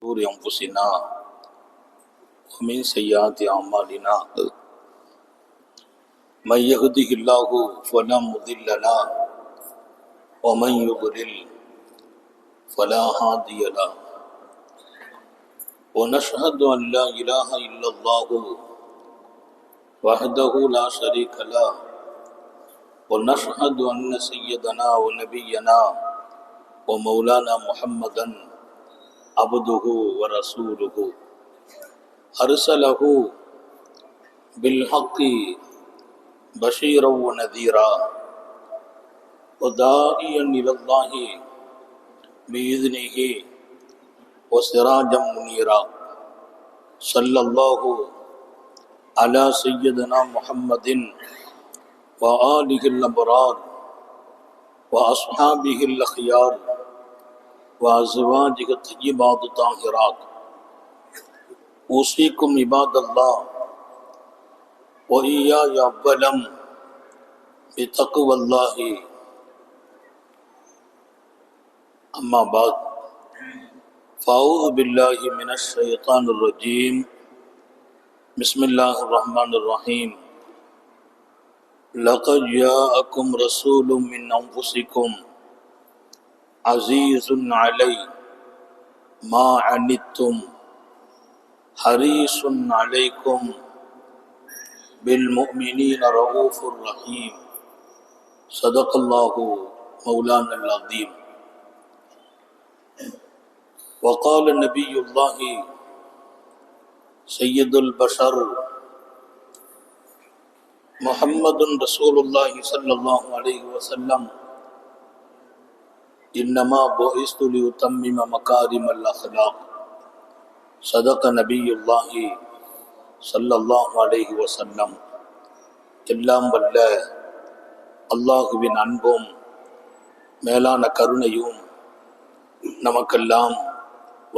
شرور أنفسنا ومن سيئات أعمالنا من يهده الله فلا مضل له ومن يضلل فلا هادي له ونشهد أن لا إله إلا الله وحده لا شريك له ونشهد أن سيدنا ونبينا ومولانا محمدا عبده ورسوله أرسله بالحق بشيرا ونذيرا وداعيا إلى الله بإذنه وسراجا منيرا صلى الله على سيدنا محمد وآله الأبرار وأصحابه الأخيار وأزواجه الطيبات الطاهرات أوصيكم عباد الله وإياي أولا بتقوى الله أما بعد فأعوذ بالله من الشيطان الرجيم بسم الله الرحمن الرحيم لقد جاءكم رسول من أنفسكم عزيز علي ما عنتم حريص عليكم بالمؤمنين رؤوف رحيم صدق الله مولانا العظيم وقال نبي الله سيد البشر محمد رسول الله صلى الله عليه وسلم إنما بعثت لأتمم مكارم الأخلاق صدق نبي الله صلى الله عليه وسلم எல்லாம் வல்ல அல்லாஹுவின் அன்பும் மேலான கருணையும் நமக்கெல்லாம்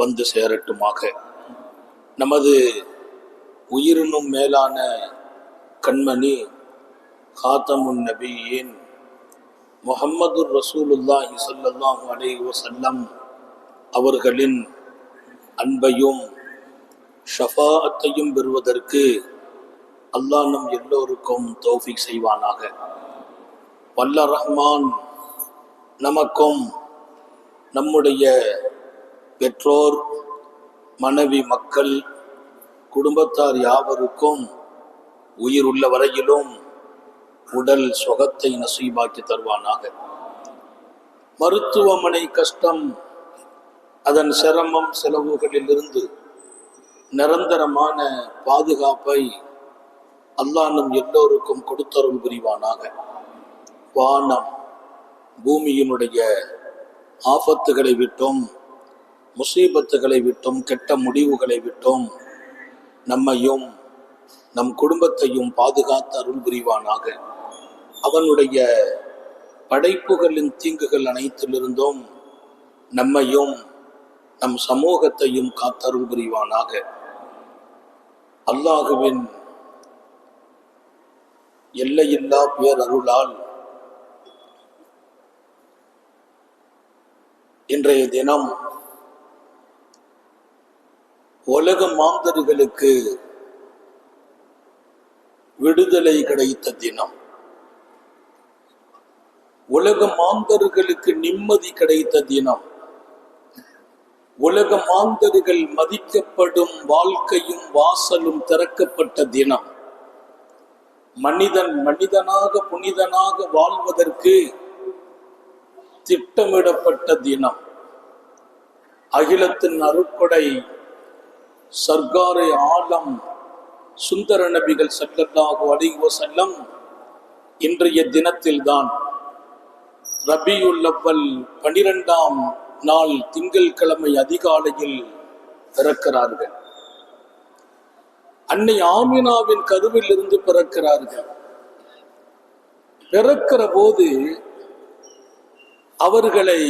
வந்து சேரட்டுமாக. நமது உயிரினும் மேலான கண்மணி காத்தமுன் நபியின் முஹம்மது ரசூலுல்லாஹி ஸல்லல்லாஹு அலைஹி வஸல்லம் அவர்களின் அன்பையும் ஷஃபாஅத்தையும் பெறுவதற்கு அல்லாஹ் நம் எல்லோருக்கும் தௌஃபீக் செய்வானாக. வல்ல ரஹ்மான் நமக்கும் நம்முடைய பெற்றோர், மனைவி, மக்கள், குடும்பத்தார் யாவருக்கும் உயிர் உள்ள வரையிலும் உடல் சுகத்தை நசீபாக்கி தருவானாக. மருத்துவமனை கஷ்டம், அதன் சிரமம், செலவுகளில் இருந்து நிரந்தரமான பாதுகாப்பை அல்லாஹ் நம் எல்லோருக்கும் கொடுத்தருள் புரிவானாக. வானம் பூமியினுடைய ஆபத்துகளை விட்டும், முசீபத்துகளை விட்டும், கெட்ட முடிவுகளை விட்டும் நம்மையும் நம் குடும்பத்தையும் பாதுகாத்து அருள் புரிவானாக. அவனுடைய படைப்புகளின் தீங்குகள் அனைத்திலிருந்தும் நம்மையும் நம் சமூகத்தையும் காத்தருள் புரிவானாக. அல்லாஹுவின் எல்லையில்லா பேரருளால் இன்றைய தினம் உலக மாந்தர்களுக்கு விடுதலை கிடைத்த தினம், உலக மாந்தர்களுக்கு நிம்மதி கிடைத்த தினம், உலக மாந்தர்கள் மதிக்கப்படும் வாழ்க்கையும் வாசலும் திறக்கப்பட்ட தினம், மனிதன் மனிதனாக புனிதனாக வாழ்வதற்கு திட்டமிடப்பட்ட தினம், அகிலத்தின் அருட்கொடை சர்க்காரை ஆலம் சுந்தர நபிகள் ஸல்லல்லாஹு அலைஹி வஸல்லம் இன்றைய தினத்தில்தான் ரபியுல் அவ்வல் 12ஆம் நாள் திங்கட்கிழமை அதிகாலையில் பிறக்கிறார்கள். அன்னை ஆமினாவின் கருவில் இருந்து பிறக்கிறார்கள். பிறக்கிற போது அவர்களை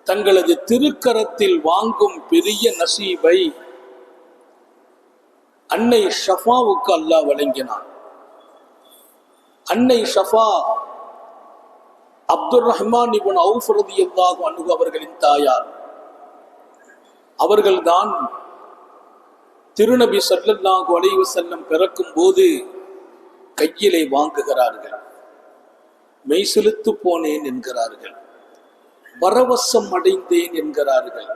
தங்களது திருக்கரத்தில் வாங்கும் பெரிய நசீபை அன்னை ஷஃபாவுக்கு அல்லாஹ் வழங்கினான். அன்னை ஷஃபா அப்துர் ரஹ்மான் இப்னு அவுஃப் ரலியல்லாஹு அன்ஹு அவர்களின் தாயார். அவர்கள்தான் திருநபி ஸல்லல்லாஹு அலைஹி வஸல்லம் பிறக்கும் போது கையிலே வாங்குகிறார்கள். மெய்சிலுத்து போனேன் என்கிறார்கள், பரவசம் அடைந்தேன் என்கிறார்கள்.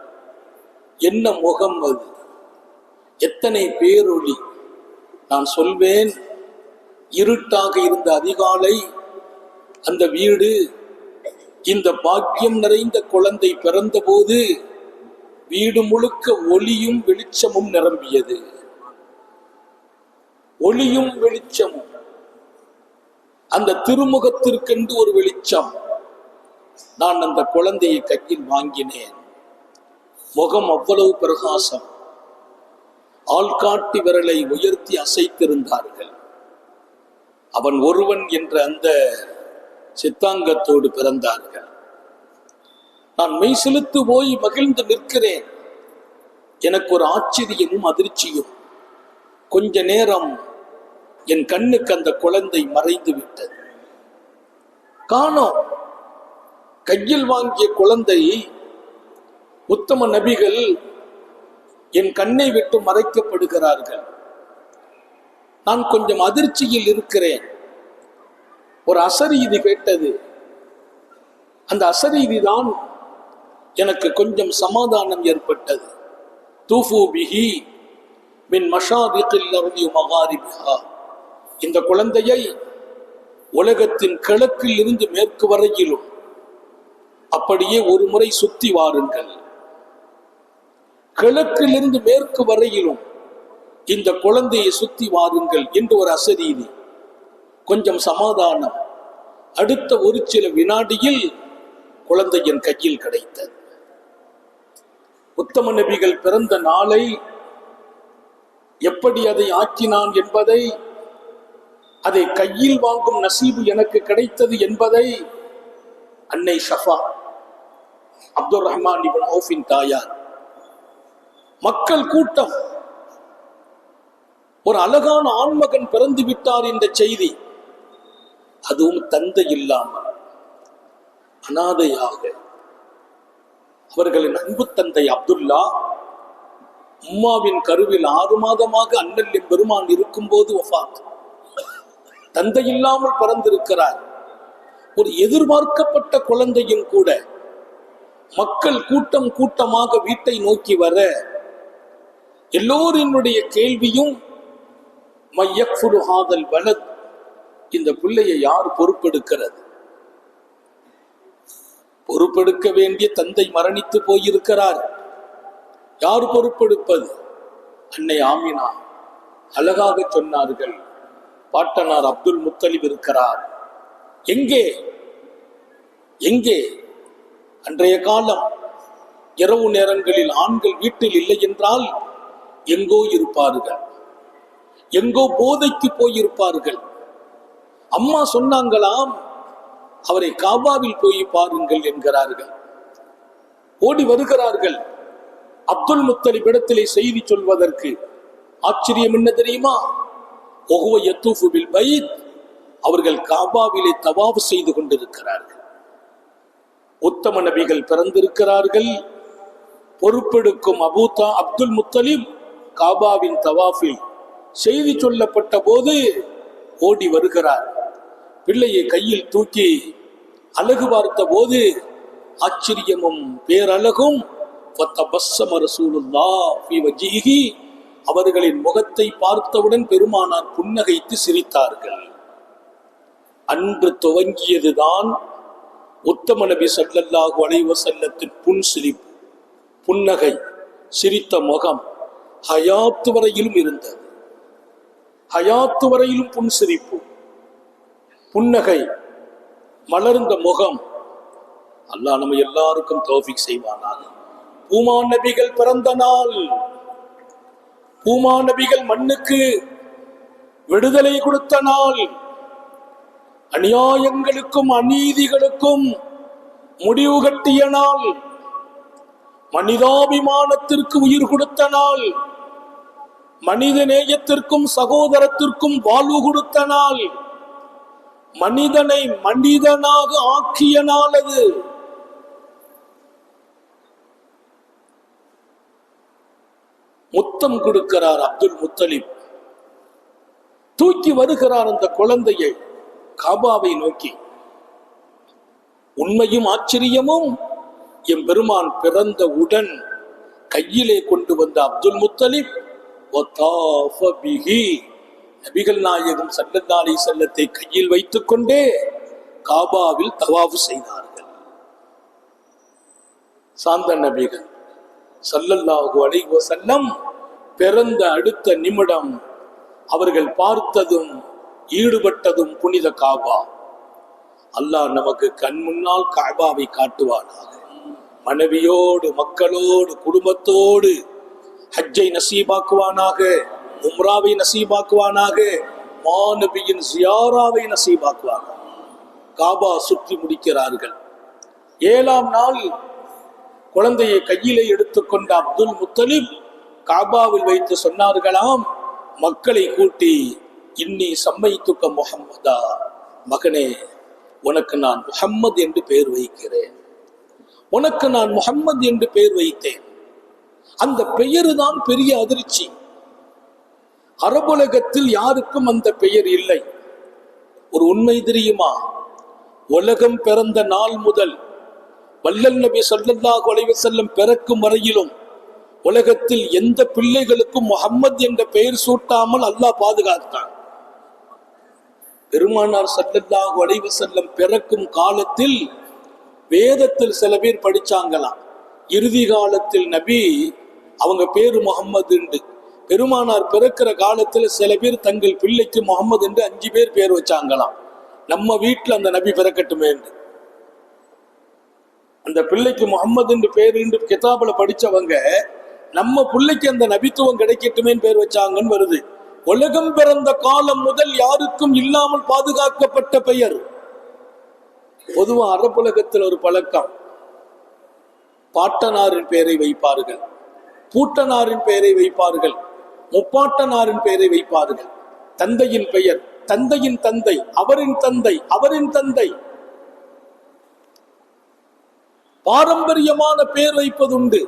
என்ன முகம் அது, எத்தனை பேரொளி! நான் சொல்வேன், இருட்டாக இருந்த அதிகாலை அந்த வீடு இந்த பாக்கியம் நிறைந்த குழந்தை பிறந்த போது வீடு முழுக்க ஒளியும் வெளிச்சமும் நிரம்பியது. ஒளியும் வெளிச்சமும், அந்த திருமுகத்திற்கென்று ஒரு வெளிச்சம். நான் அந்த குழந்தையை கையில் வாங்கினேன். முகம் அவ்வளவு பிரகாசம். ஆள்காட்டி விரலை உயர்த்தி அசைத்திருந்தார்கள். அவன் ஒருவன் என்ற அந்த சித்தாங்கத்தோடு பிறந்தார்கள். நான் மெய்சிலுத்து போய் மகிழ்ந்து நிற்கிறேன். எனக்கு ஒரு ஆச்சரியமும் அதிர்ச்சியும். கொஞ்ச நேரம் என் கண்ணுக்கு அந்த குழந்தை மறைந்து விட்டது. காணோம். கையில் வாங்கிய குழந்தை உத்தம நபிகள் என் கண்ணை விட்டு மறைக்கப்படுகிறார்கள். நான் கொஞ்சம் அதிர்ச்சியில் இருக்கிறேன். ஒரு அசரீதி கேட்டது. அந்த அசரீதி தான் எனக்கு கொஞ்சம் சமாதானம் ஏற்பட்டது. தூஃபு பிஹி மின் மஷாரிகில் அர்தி வ மகாரிபிஹா. இந்த குழந்தையை உலகத்தின் கிழக்கில் இருந்து மேற்கு வரையிலும் அப்படியே ஒரு முறை சுத்தி வாருங்கள். கிழக்கிலிருந்து மேற்கு வரையிலும் இந்த குழந்தையை சுத்தி வாருங்கள் என்று ஒரு அசரீதி. கொஞ்சம் சமாதானம். அடுத்த ஒரு சில வினாடியில் குழந்தையின் கையில் கிடைத்தது. உத்தம நபிகள் பிறந்த நாளை, எப்படி அதை ஆக்கினான் என்பதை, அதை கையில் வாங்கும் நசீபு எனக்கு கிடைத்தது என்பதை அன்னை ஷஃபா அப்துல் ரஹ்மான் இப்னு அவுஃபின் தாயார், மக்கள் கூட்டம், ஒரு அழகான ஆண்மகன் பிறந்து விட்டார் என்ற செய்தி, அதுவும் தந்தை இல்லாமல் அனாதையாக. அவர்களின் அன்பு தந்தை அப்துல்லா உம்மாவின் கருவில் 6 மாதமாக அண்ணல் பெருமான் இருக்கும் போது வஃபாத். தந்தை இல்லாமல் பிறந்திருக்கிறார். ஒரு எதிர்பார்க்கப்பட்ட குழந்தையும் கூட. மக்கள் கூட்டம் கூட்டமாக வீட்டை நோக்கி வர எல்லோரினுடைய கேள்வியும் மையக்ஃபுலு ஹாதல் வலத், இந்த பிள்ளையை யார் பொறுப்பெடுக்கிறது? பொறுப்பெடுக்க வேண்டிய தந்தை மரணித்து போயிருக்கிறார். யார் பொறுப்பெடுப்பது? அன்னை ஆமினா அழகாக சொன்னார்கள், பாட்டனார் அப்துல் முத்தலிப் இருக்கிறார். எங்கே எங்கே? அன்றைய காலம் இரவு நேரங்களில் ஆண்கள் வீட்டில் இல்லை என்றால் எங்கோ இருப்பார்கள், எங்கோ போதைக்கு போயிருப்பார்கள். அம்மா சொன்னாங்களாம், அவரை காபாவில் போய் பாருங்கள் என்கிறார்கள். ஓடி வருகிறார்கள் அப்துல் முத்தலிப் இடத்திலே செய்தி சொல்வதற்கு. ஆச்சரியம் என்ன தெரியுமா? ஒஹுவ யத்தூஃபு பில் பைத், அவர்கள் காபாவிலே தவாஃப் செய்து கொண்டிருக்கிறார்கள். உத்தம நபிகள் பிறந்திருக்கிறார்கள். பொறுப்பெடுக்கும் அப்துல் முத்தலிப் காபாவின் தவாஃபில் செய்தி சொல்லப்பட்ட போது ஓடி வருகிறார். பிள்ளையை கையில் தூக்கி அழகு பார்த்த போது ஆச்சரியமும் பேரழகும். அவர்களின் முகத்தை பார்த்தவுடன் பெருமானார் புன்னகைத்து சிரித்தார்கள். அன்று துவங்கியதுதான் உத்தம நபி ஸல்லல்லாஹு அலைஹி வஸல்லத்தின் புன்சிரிப்பு, புன்னகை, சிரித்த முகம் ஹயாத்து வரையிலும் இருந்தது. ஹயாத்து வரையிலும் புன்சிரிப்பு, புன்னகை, மலர்ந்த முகம். அல்லாஹ் நம்ம எல்லாருக்கும் தௌஃபீக் செய்வானாக. பூமா நபிகள் பிறந்த நாள், பூமா நபிகள் மண்ணுக்கு விடுதலை கொடுத்த நாள், அநியாயங்களுக்கும் அநீதிகளுக்கும் முடிவு கட்டிய நாள், மனிதாபிமானத்திற்கு உயிர் கொடுத்த நாள், மனித நேயத்திற்கும் சகோதரத்திற்கும் வாழ்வு கொடுத்த நாள், மனிதனை மனிதனாக ஆக்கிய நாள் அது. முத்தம் கொடுக்கிறார் அப்துல் முத்தலிப். தூக்கி வருகிறார் அந்த குழந்தையை காபாவை நோக்கி. உண்மையும் ஆச்சரியமும், என் பெருமான் பிறந்தவுடன் கையிலே கொண்டு வந்த அப்துல் முத்தலிப் நபிகள் நாயகம் ஸல்லல்லாஹு அலைஹி வஸல்லத்தை கையில் வைத்துக் கொண்டே காபாவில் தவாஃப் செய்தார்கள். சாந்த நபிகள் ஸல்லல்லாஹு அலைஹி வஸல்லம் பிறந்த அடுத்த நிமிடம் அவர்கள் பார்த்ததும் ஈடுபட்டதும் புனித காபா. அல்லாஹ் நமக்கு கண் முன்னால் காபாவை காட்டுவானாக. மனைவியோடு, மக்களோடு, குடும்பத்தோடு ஹஜ்ஜை நசீபாக்குவானாக, உம்ராவை நசீபாக்குவானாக, மாநபியின் ஜியாராவை நசீபாக்குவானாக. காபா சுற்றி முடிக்கிறார்கள். 7ஆம் நாள் குழந்தையை கையிலே எடுத்துக்கொண்ட அப்துல் முத்தலிப் காபாவில் வைத்து சொன்னார்களாம், மக்களை கூட்டி, இன்னி சம்மைத்துக்க முஹம்மதா, மகனே உனக்கு நான் முஹம்மது என்று பெயர் வைக்கிறேன், உனக்கு நான் முஹம்மது என்று பெயர் வைத்தேன். அந்த பெயரு தான் பெரிய அதிர்ச்சி. அரபுலகத்தில் யாருக்கும் அந்த பெயர் இல்லை. ஒரு உண்மை தெரியுமா? உலகம் பிறந்த நாள் முதல் வல்லல் நபி ஸல்லல்லாஹு அலைஹி வஸல்லம் பிறக்கும் வரையிலும் உலகத்தில் எந்த பிள்ளைகளுக்கும் முஹம்மது என்ற பெயர் சூட்டாமல் அல்லாஹ் பாதுகாத்தான். பெருமானார் ஸல்லல்லாஹு அலைஹி வஸல்லம் பிறக்கும் காலத்தில் வேதத்தில் சில பேர் படிச்சாங்களாம், இறுதி காலத்தில் நபி அவங்க பேரு முகம்மது என்று. பெருமானார் பிறக்கிற காலத்தில் சில பேர் தங்கள் பிள்ளைக்கு முகம்மது என்று 5 பேர் பேர் வச்சாங்களாம். நம்ம வீட்டில் அந்த நபி பிறக்கட்டுமே என்று. அந்த பிள்ளைக்கு முகம்மது என்று பேர் என்று கிதாபுல படிச்சவங்க நம்ம பிள்ளைக்கு அந்த நபித்துவம் கிடைக்கட்டுமே பேர் வச்சாங்கன்னு வருது. உலகம் பிறந்த காலம் முதல் யாருக்கும் இல்லாமல் பாதுகாக்கப்பட்ட பெயர். பொதுவா அரபுலகத்தில் ஒரு பழக்கம், பாட்டனாரின் பெயரை வைப்பார்கள், பூட்டனாரின் பெயரை வைப்பார்கள், முப்பாட்டனாரின் பெயரை வைப்பார்கள். தந்தையின் பெயர், தந்தையின் தந்தை, அவரின் தந்தை, அவரின் தந்தை, பாரம்பரியமான பெயர் வைப்பதுண்டு.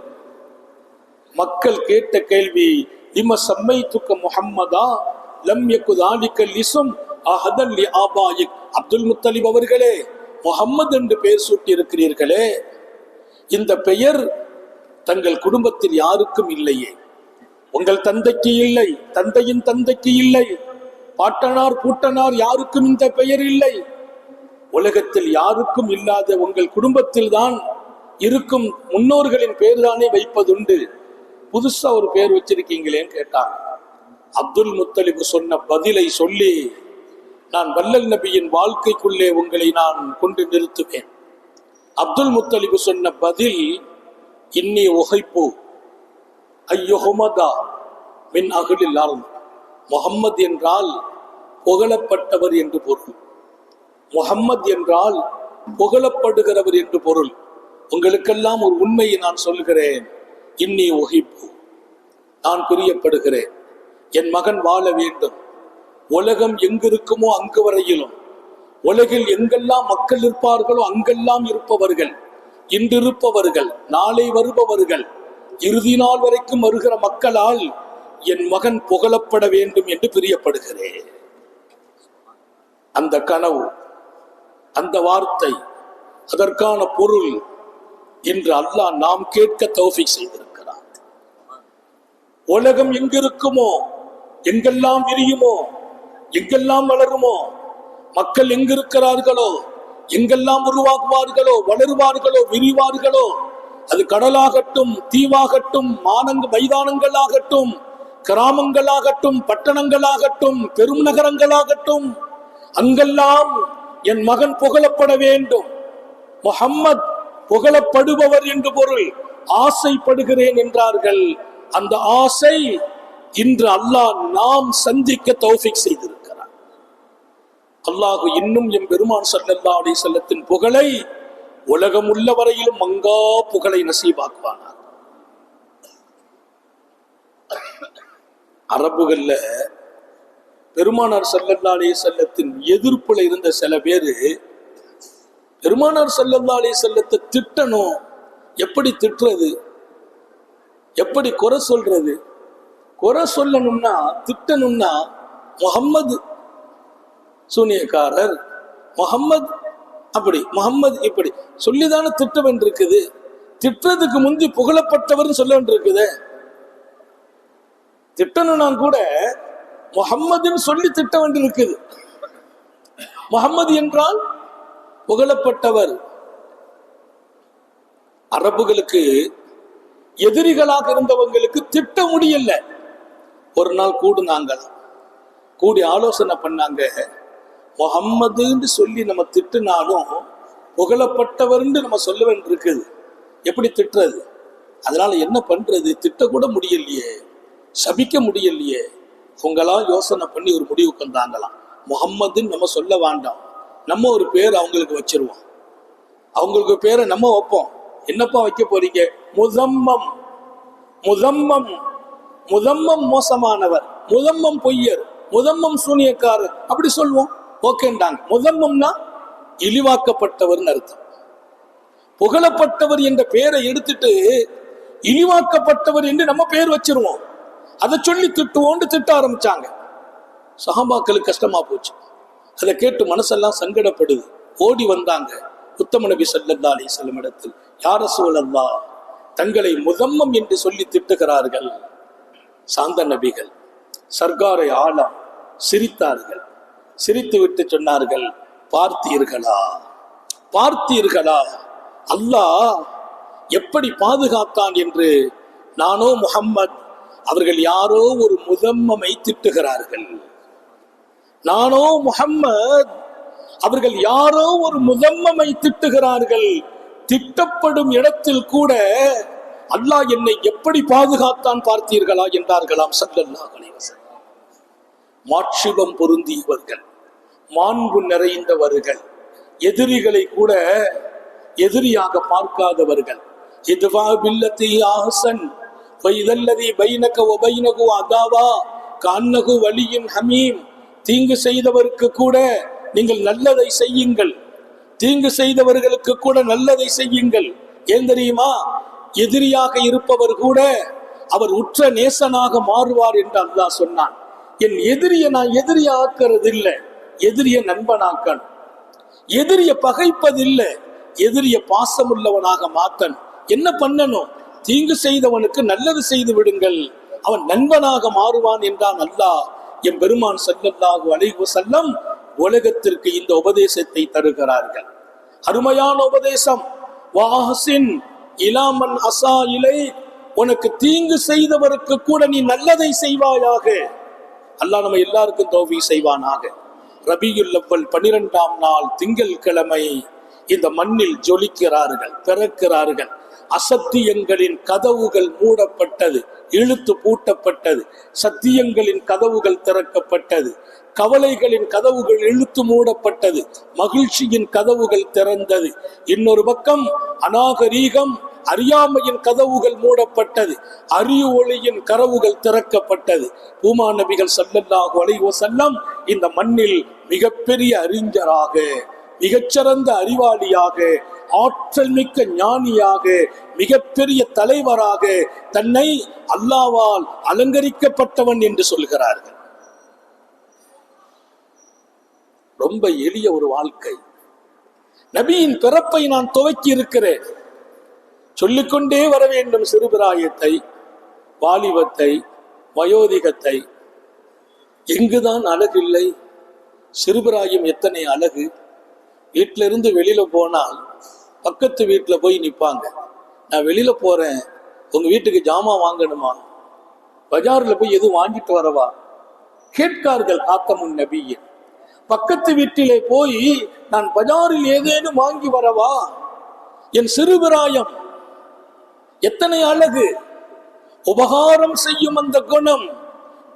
மக்கள் கேட்ட கேள்வி, லிம சம்மைத்துக்க முஹம்மதா லம் யகு ذلك الاسم احدا لآبائك. அப்துல் முத்தலிப் அவர்களே, முஹம்மது என்று பெயர் சூட்டி இருக்கிறீர்களே, இந்த பெயர் தங்கள் குடும்பத்தில் யாருக்கும் இல்லையே, உங்கள் தந்தைக்கு இல்லை, தந்தையின் தந்தைக்கு இல்லை, பாட்டனார் பூட்டனார் யாருக்கும் இந்த பெயர் இல்லை, உலகத்தில் யாருக்கும் இல்லாத உங்கள் குடும்பத்தில் தான் இருக்கும் முன்னோர்களின் பெயர் தானே வைப்பதுண்டு, புதுசா ஒரு பெயர் வச்சிருக்கீங்களேன்னு கேட்டாங்க. அப்துல் முத்தலிப் சொன்ன பதிலை சொல்லி, நான் வல்லல் நபியின் வாழ்க்கைக்குள்ளே உங்களை நான் கொண்டு நிறுத்துவேன். அப்துல் முத்தலிப் சொன்ன பதில், இன்னி உகைப்பு ஐயுஹமதா மின் அகலில் அர்த். முஹம்மது என்றால் புகழப்பட்டவர் என்று பொருள். முஹம்மது என்றால் புகழப்படுகிறவர் என்று பொருள். உங்களுக்கெல்லாம் ஒரு உண்மையை நான் சொல்கிறேன். இன்னி உகைப்பு, நான் பிரியப்படுகிறேன், என் மகன் வாழ வேண்டும். உலகம் எங்கிருக்குமோ அங்கு வரையிலும், உலகில் எங்கெல்லாம் மக்கள் இருப்பார்களோ அங்கெல்லாம் இருப்பவர்கள், இன்றிருப்பவர்கள், நாளை வருபவர்கள், இறுதி நாள் வரைக்கும் வருகிற மக்களால் என் மகன் புகழப்பட வேண்டும் என்று பிரியப்படுகிறேன். அந்த கனவு, அந்த வார்த்தை, அதற்கான பொருள் இன்று அல்லாஹ் நாம் கேட்க தௌஃபீக் செய்திருக்கிறார். உலகம் எங்கிருக்குமோ, எங்கெல்லாம் விரியுமோ, எங்கெல்லாம் வளருமோ, மக்கள் எங்கிருக்கிறார்களோ, எங்கெல்லாம் உருவாகுவார்களோ, வளருவார்களோ, விரிவார்களோ, அது கடலாகட்டும், தீவாகட்டும், மைதானங்களாகட்டும், கிராமங்களாகட்டும், பட்டணங்களாகட்டும், பெரும் நகரங்களாகட்டும், அங்கெல்லாம் என் மகன் புகழப்பட வேண்டும், முஹம்மத் புகழப்படுபவர் என்று பொருள். ஆசைப்படுகிறேன் என்றார்கள். அந்த ஆசை இன்று அல்லாஹ் நாம் சந்திக்க தௌஃபீக் செய்திருக்கிறார். அல்லாஹ் இன்னும் எம் பெருமான் ஸல்லல்லாஹு அலைஹி வஸல்லத்தின் புகழை உலகம் உள்ள வரையிலும் மங்கா புகழை நசீபாக்குவானார். அரபுகள்ல பெருமானார் ஸல்லல்லாஹு அலைஹி வஸல்லத்தின் எதிர்ப்புல இருந்த சில பேரு பெருமானார் ஸல்லல்லாஹு அலைஹி வஸல்லத்தை திட்டணும், எப்படி திட்டுறது, எப்படி குறை சொல்றது, குறை சொல்லணும்னா திட்டணும்னா முகம்மது சூனியக்காரர், முகம்மது அப்படி, முகம்மது இப்படி சொல்லிதானே திட்ட வேண்டியிருக்குது. திட்டத்துக்கு முந்தி புகழப்பட்டவர் சொல்ல வேண்டியிருக்குது. திட்டணும்னா கூட முகம்மதுன்னு சொல்லி திட்ட வேண்டியிருக்குது. முகம்மது என்றால் புகழப்பட்டவர். அரபுகளுக்கு எதிரிகளாக இருந்தவங்களுக்கு திட்ட முடியல. ஒரு நாள் கூடுனாங்க, கூடி ஆலோசனை பண்ணாங்க, முகம்மதுன்னு சொல்லி நம்ம திட்டினாலும் புகழப்பட்டவர்ன்னு நம்ம சொல்ல வேண்டியிருக்குது, எப்படி திட்டுறது? அதனால என்ன பண்றது? திட்ட கூட முடியலையே, சபிக்க முடியலையே. அவங்களாம் யோசனை பண்ணி ஒரு முடிவுக்கு வந்தாங்களாம், முகம்மதுன்னு நம்ம சொல்ல வேண்டாம், நம்ம ஒரு பேர் அவங்களுக்கு வச்சிருவோம், அவங்களுக்கு பேரை நம்ம வைப்போம். என்னப்பா வைக்க போறீங்க? முதம்மம். முதம்மம், முதம்மம் மோசமானவர், முதம்மம் பொய்யர், முதம்மம் சூனியக்காரர், அப்படி சொல்லுவோம். ஓகேண்டாங்க. முதம்மம்னா இழிவாக்கப்பட்டவர்னு அர்த்தம். புகழப்பட்டவர் என்ற பெயரை எடுத்துட்டு இழிவாக்கப்பட்டவர் என்று நம்ம பெயர் வச்சிருவோம். அதை சொல்லி திட்டுவோன்னு திட்ட ஆரம்பிச்சாங்க. சஹாபாக்களுக்கு கஷ்டமா போச்சு. அதை கேட்டு மனசெல்லாம் சங்கடப்படுது. ஓடி வந்தாங்க உத்தம நபி ஸல்லல்லாஹு அலைஹி வஸல்லம் இடத்தில். யா ரசூலல்லாஹ், தங்களை முதம்மம் என்று சொல்லி திட்டுகிறார்கள். சாந்த நபிகள் சர்க்காரை ஆலம் சிரித்தார்கள். சிரித்து விட்டு சொன்னார்கள், பார்த்தீர்களா, பார்த்தீர்களா அல்லாஹ் எப்படி பாதுகாத்தான் என்று. நானோ முஹம்மத், அவர்கள் யாரோ ஒரு முதம்மமை திட்டுகிறார்கள். நானோ முஹம்மத், அவர்கள் யாரோ ஒரு முதம்மமை திட்டுகிறார்கள். திட்டப்படும் இடத்தில் கூட அல்லாஹ் என்னை எப்படி பாதுகாத்தான் பார்த்தீர்களா என்றார்களாம் ஸல்லல்லாஹு அலைஹி வஸல்லம். மாட்சிபம் பொருந்தியவர்கள், மாண்பு நிறைந்தவர்கள், எதிரிகளை கூட எதிரியாக பார்க்காதவர்கள். இத்ஃபா பில்லத்தி அஹ்ஸன் ஃபைதல்லதி பைனக வ பைனஹு அதாவா கஅன்னஹு வலியுன் ஹமீம். தீங்கு செய்தவருக்கு கூட நீங்கள் நல்லதை செய்யுங்கள், தீங்கு செய்தவர்களுக்கு கூட நல்லதை செய்யுங்கள். ஏன் தெரியுமா? எதிரியாக இருப்பவர் கூட அவர் உற்ற நேசனாக மாறுவார் என்று அல்லாஹ் சொன்னான். என் எதிரியை நான் எதிரியா ஆக்கிறது இல்லை, எதிரிய நண்பனாக்கன். எதிரிய பகைப்பதில்லை, எதிரிய பாசமுள்ளவனாக மாத்தன். என்ன பண்ணணும்? தீங்கு செய்தவனுக்கு நல்லது செய்து விடுங்கள், அவன் நண்பனாக மாறுவான் என்றான் அல்லாஹ். என் பெருமான் ஸல்லல்லாஹு அலைஹி வஸல்லம் உலகத்திற்கு இந்த உபதேசத்தை தருகிறார்கள். அருமையான உபதேசம். வாஹ்சின் இலா மன் அஸா இலை, உனக்கு தீங்கு செய்தவருக்கு கூட நீ நல்லதை செய்வாயாக. அல்லாஹ் நம்ம எல்லாருக்கும் தௌஃபீக் செய்வானாக. ரபியுல் அவ்வல் 12ஆம் நாள் திங்கள் கிழமை இந்த மண்ணில் ஜொலிக்கிறார்கள், பிறக்கிறார்கள். அசத்தியங்களின் கதவுகள் மூடப்பட்டது, இழுத்து பூட்டப்பட்டது. சத்தியங்களின் கதவுகள் திறக்கப்பட்டது, கவலைகளின் கதவுகள் இழுத்து மூடப்பட்டது, மகிழ்ச்சியின் கதவுகள் திறந்தது. இன்னொரு பக்கம் அநாகரீகம், அறியாமையின் கதவுகள் மூடப்பட்டது, அறிவு ஒளியின் கதவுகள் திறக்கப்பட்டது. பூமா நபிகள் ஸல்லல்லாஹு அலைஹி வஸல்லம் இந்த மண்ணில் மிகப்பெரிய அறிஞராக, மிகச்சிறந்த அறிவாளியாக, ஆற்றல் மிக்க ஞானியாக, மிகப்பெரிய தலைவராக தன்னை அல்லாஹ்வால் அலங்கரிக்கப்பட்டவன் என்று சொல்கிறார்கள். ரொம்ப எளிய ஒரு வாழ்க்கை. நபியின் பிறப்பை நான் துவக்கி இருக்கிறேன், சொல்லிக்கொண்டே வர வேண்டும். சிறுபிராயத்தை, வாலிபத்தை, வயோதிகத்தை. எங்குதான் அழகில்லை? சிறுபிராயம் எத்தனை அழகு! வீட்டில இருந்து வெளியில போனால் பக்கத்து வீட்டுல போய் நிற்பாங்க. நான் வெளியில போறேன், உங்க வீட்டுக்கு ஜாமான் வாங்கணுமா? பஜார்ல போய் எதுவும் வாங்கிட்டு வரவா? கேட்கார்கள் காத்தமுன் நபியின். பக்கத்து வீட்டிலே போய் நான் பஜாரில் ஏதேனும் வாங்கி வரவா? என் சிறுபிராயம் எத்தனை அழகு! உபகாரம் செய்யும் அந்த குணம்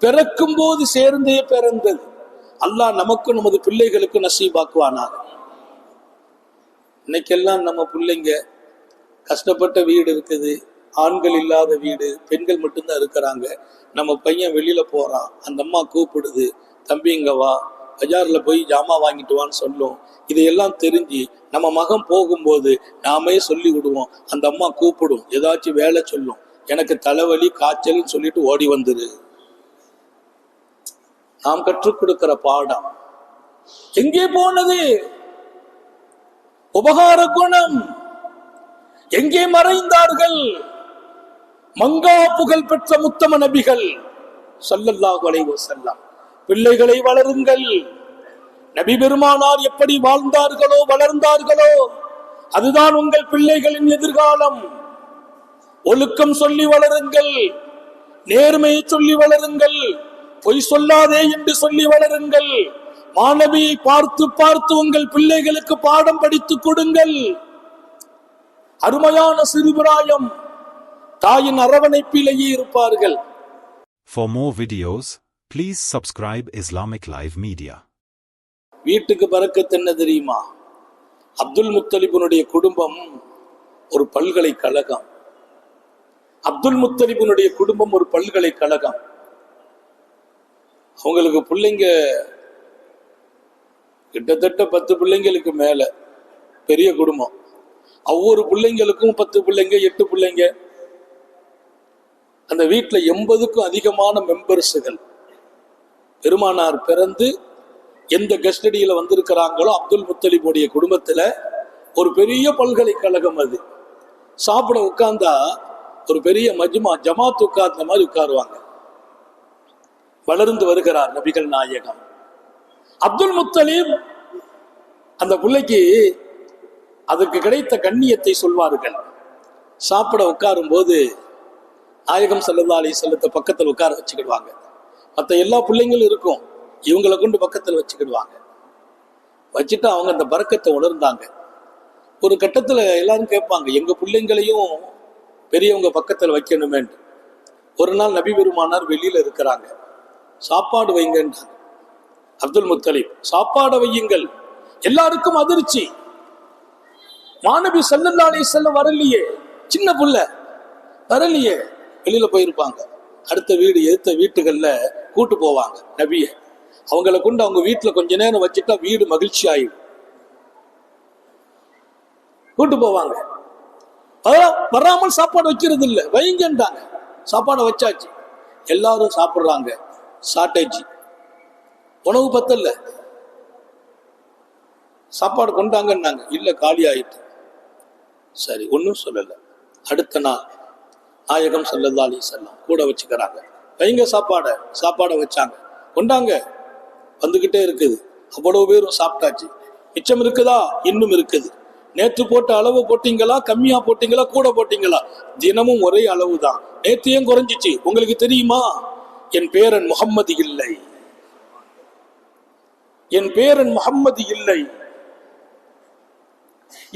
பிறக்கும் போது சேர்ந்தே பிறந்தது. அல்லாஹ் நமக்கு நமது பிள்ளைகளுக்கு நசீபாக்குவானாக. இன்னைக்கெல்லாம் நம்ம பிள்ளைங்க கஷ்டப்பட்ட வீடு இருக்குது, ஆண்கள் இல்லாத வீடு, பெண்கள் மட்டும்தான் இருக்கிறாங்க. நம்ம பையன் வெளியில போறான், அந்த அம்மா கூப்பிடுது, தம்பிங்க வா, பஜார்ல போய் ஜாமா வாங்கிட்டு வான்னு சொல்லும். இதையெல்லாம் தெரிஞ்சு நம்ம மகன் போகும்போது நாமே சொல்லி விடுவோம். அந்த அம்மா கூப்பிடும், ஏதாச்சும் வேலை சொல்லும், எனக்கு தலைவலி காய்ச்சல்னு சொல்லிட்டு ஓடி வந்துரு. நாம் கற்றுக் கொடுக்கிற பாடம் எங்கே போனது? உபகார குணம் எங்கே மறைந்தார்கள்? மங்கா புகழ் பெற்ற முத்தம நபிகள் ஸல்லல்லாஹு அலைஹி வஸல்லம், பிள்ளைகளை வளருங்கள். நபி பெருமானார் எப்படி வாழ்ந்தார்களோ வளர்ந்தார்களோ அதுதான் உங்கள் பிள்ளைகளின் எதிர்காலம். ஒழுக்கம் சொல்லி வளருங்கள், நேர்மையை சொல்லி வளருங்கள், பொய் சொல்லாதே என்று சொல்லி வளருங்கள். மாணவியை பார்த்து பார்த்து உங்கள் பிள்ளைகளுக்கு பாடம் படித்துக் கொடுங்கள். அருமையான சிறுபிராயம் தாயின் அரவணைப்பிலேயே இருப்பார்கள். For more videos, please subscribe Islamic Live Media. வீட்டுக்கு பரக்கத்து என்ன தெரியுமா? அப்துல் முத்தலிபினுடைய குடும்பம் ஒரு பல்கலைக்கழகம். அப்துல் முத்தலிபினுடைய குடும்பம் ஒரு பல்கலைக்கழகம். அவங்களுக்கு பிள்ளைங்க கிட்டத்தட்ட 10 பிள்ளைங்களுக்கு மேல, பெரிய குடும்பம். ஒவ்வொரு பிள்ளைங்களுக்கும் 10 பிள்ளைங்க 8 பிள்ளைங்க. அந்த வீட்டுல 80க்கும் அதிகமான மெம்பர்ஸுகள். பெருமானார் பிறந்து எந்த கஸ்டடியில வந்திருக்கிறாங்களோ அப்துல் முத்தலிபுடைய குடும்பத்துல ஒரு பெரிய பல்கலைக்கழகம். அது சாப்பிட உட்கார்ந்தா ஒரு பெரிய மஜ்மா ஜமாத் உட்கார்ந்த மாதிரி உட்காருவாங்க. வளர்ந்து வருகிறார் நபிகள் நாயகம். அப்துல் முத்தலிப் அந்த பிள்ளைக்கு அதுக்கு கிடைத்த கண்ணியத்தை சொல்வார்கள். சாப்பிட உட்காரும் போது நாயகம் ஸல்லல்லாஹு அலைஹி வஸல்லம் பக்கத்தில் உட்கார வச்சுக்கிடுவாங்க. மற்ற எல்லா பிள்ளைங்களும் இருக்கும், இவங்களை கொண்டு பக்கத்தில் வச்சுக்கிடுவாங்க. வச்சுட்டு அவங்க அந்த பரக்கத்தை உணர்ந்தாங்க. ஒரு கட்டத்துல எல்லாரும் கேட்பாங்க, எங்க பிள்ளைங்களையும் பெரியவங்க பக்கத்தில் வைக்கணுமே. ஒரு நாள் நபி பெருமானார் வெளியில இருக்கிறாங்க. சாப்பாடு வைங்கன்றாங்க. அப்துல் முத்தலிப் சாப்பாடு வையுங்கள். எல்லாருக்கும் அதிர்ச்சி. மாநபி ஸல்லல்லாஹு அலைஹி வஸல்லம் வரலையே, சின்ன புள்ள வரலையே. வெளியில போயிருப்பாங்க. அடுத்த வீடு எதிர்த்த வீட்டுகள்ல கூட்டு போவாங்க நபிய. அவங்களை கொண்டு அவங்க வீட்டுல கொஞ்ச நேரம் வச்சுட்டா வீடு மகிழ்ச்சி ஆயிடும். கூட்டு போவாங்க. வராமல் சாப்பாடு வைக்கிறது இல்லை, வைங்கன்றாங்க. சாப்பாடை வச்சாச்சு, எல்லாரும் சாப்பிடுறாங்க. ஷார்டேஜ், உணவு பத்தல. சாப்பாடு கொண்டாங்கன்னாங்க, இல்ல காலி ஆயிட்டு. சரி, ஒன்னும் சொல்லல. அடுத்த நாள் நாயகம் ஸல்லல்லாஹு அலைஹி வஸல்லம் கூட வச்சுக்கிறாங்க. வைங்க சாப்பாடை வச்சாங்க. கொண்டாங்க. வந்துகிட்டே இருக்குது. அவ்வளவு பேரும் சாப்பிட்டாச்சு. மிச்சம் இருக்குதா? இன்னும் இருக்குது. நேற்று போட்ட அளவு போட்டீங்களா, கம்மியா போட்டீங்களா, கூட போட்டீங்களா? தினமும் ஒரே அளவு தான். நேற்று ஏன் குறைஞ்சிச்சு உங்களுக்கு தெரியுமா? என் பேரன் முஹம்மது இல்லை, என் பேரன் முஹம்மது இல்லை.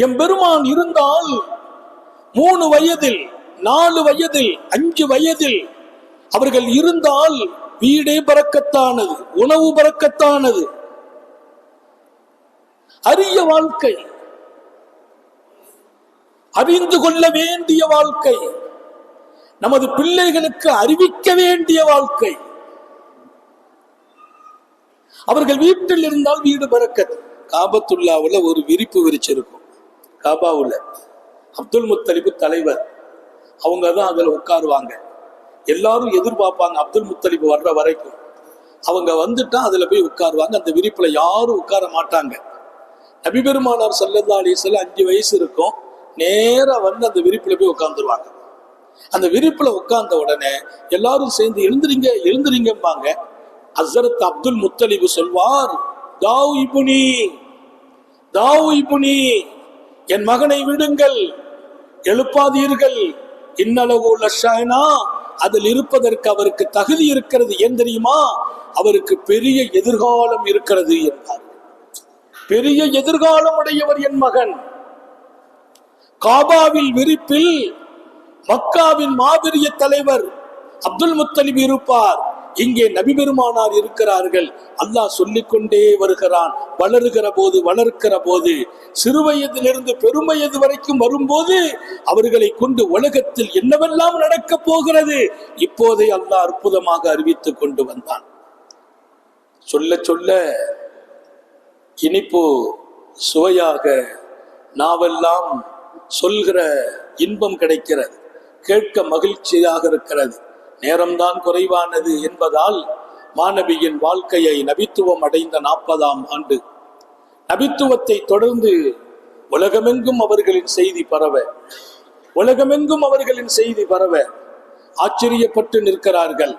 என் பெருமான் இருந்தால் 3 வயதில் 4 வயதில் 5 வயதில் அவர்கள் இருந்தால் வீடே பரக்கத்தானது, உணவு பரக்கத்தானது. அரிய வாழ்க்கை, அறிந்து கொள்ள வேண்டிய வாழ்க்கை, நமது பிள்ளைகளுக்கு அறிவிக்க வேண்டிய வாழ்க்கை. அவர்கள் வீட்டில் இருந்தால் வீடு பரக்கத். காபத்துல்லாவுல ஒரு விரிப்பு விரிச்சிருக்கும். காபாவுல அப்துல் முத்தலிபு தலைவர், அவங்க தான் அதுல உட்காருவாங்க. எல்லாரும் எதிர்பார்ப்பாங்க அப்துல் முத்தலிபு வர்ற வரைக்கும். அவங்க வந்துட்டா அதுல போய் உட்காருவாங்க. அந்த விரிப்புல யாரும் உட்கார மாட்டாங்க. நபி பெருமானார் ஸல்லல்லாஹு அலைஹி வஸல்லம் 5 வயசு இருக்கும். நேரா வந்து அந்த விரிப்புல போய் உட்கார்ந்துருவாங்க. அந்த விரிப்புல உட்கார்ந்த உடனே எல்லாரும் சேர்ந்து எழுந்துறீங்கம்பாங்க. ஹஸ்ரத் அப்துல் முத்தலிபு சொல்வார், தாவ் இப்னி, என் மகனை விடுங்கள், எழுப்பாதீர்கள். இன்னலகு லஷானா, அதில் இருப்பதற்கு அவருக்கு தகுதி இருக்கிறது. ஏன் தெரியுமா? அவருக்கு பெரிய எதிர்காலம் இருக்கிறது என்றார். பெரிய எதிர்காலம் உடையவர் என் மகன். காபாவில் விரிப்பில் மக்காவின் மாபெரிய தலைவர் அப்துல் முத்தலிப் இருப்பார். இங்கே நபி பெருமானார் இருக்கிறார்கள். அல்லாஹ் சொல்லிக்கொண்டே வருகிறான். வளர்க்கிற போது சிறுவயதிலிருந்து பெருவயது வரைக்கும் வரும்போது அவர்களை கொண்டு உலகத்தில் என்னவெல்லாம் நடக்க போகிறது இப்போதே அல்லாஹ் அற்புதமாக அறிவித்துக் கொண்டு வந்தான். சொல்ல சொல்ல இனிப்பு சுவையாக நாவெல்லாம் சொல்கிற இன்பம் கிடைக்கிறது, கேட்க மகிழ்ச்சியாக இருக்கிறது. நேரம்தான் குறைவானது என்பதால் மாணவியின் வாழ்க்கையை நபித்துவம் அடைந்த 40ஆம் ஆண்டு நபித்துவத்தை தொடர்ந்து உலகமெங்கும் அவர்களின் செய்தி பரவ ஆச்சரியப்பட்டு நிற்கிறார்கள்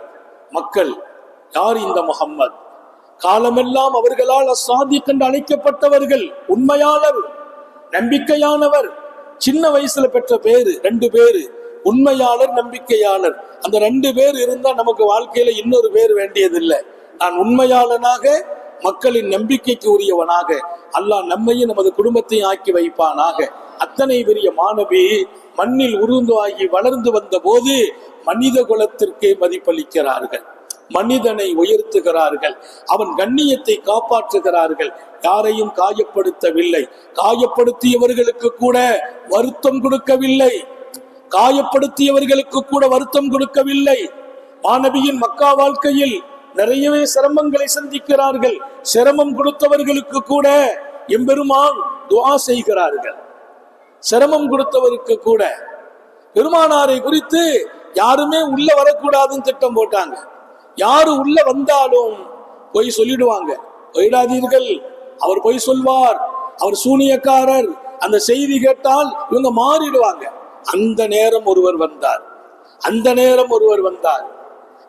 மக்கள். யார் இந்த முஹம்மது? காலமெல்லாம் அவர்களால் அஸ்ஸாதிக் என்று அழைக்கப்பட்டவர்கள், உண்மையாளர், நம்பிக்கையானவர். சின்ன வயசுல பெற்ற பேரு 2 பேரு, உண்மையாளர், நம்பிக்கையாளர். அந்த 2 பேர் இருந்தா நமக்கு வாழ்க்கையில இன்னொரு பேர் வேண்டியதில்லை. நான் உண்மையாளனாக, மக்களின் நம்பிக்கைக்கு உரியவனாக, அல்லாஹ் நம்மையும் நமது குடும்பத்தையும் ஆக்கி வைப்பானாக. அத்தனை பெரிய மாணவி மண்ணில் உருவாகி வளர்ந்து வந்த போது மனித குலத்திற்கே மதிப்பளிக்கிறார்கள், மனிதனை உயர்த்துகிறார்கள், அவன் கண்ணியத்தை காப்பாற்றுகிறார்கள். யாரையும் காயப்படுத்தவில்லை, காயப்படுத்தியவர்களுக்கு கூட வருத்தம் கொடுக்கவில்லை. மாணவியின் மக்கா வாழ்க்கையில் நிறையவே சிரமங்களை சந்திக்கிறார்கள். சிரமம் கொடுத்தவர்களுக்கு கூட எம்பெருமான் துஆ செய்கிறார்கள். சிரமம் கொடுத்தவருக்கு கூட பெருமானாரை குறித்து யாருமே உள்ள வரக்கூடாதுன்னு திட்டம் போட்டாங்க. யாரு உள்ள வந்தாலும் போய் சொல்லிடுவாங்க, போயிடாதீர்கள், அவர் போய் சொல்வார், அவர் சூனியக்காரர், அந்த செய்தி கேட்டால் இவங்க மாறிடுவாங்க. அந்த நேரம் ஒருவர் வந்தார்.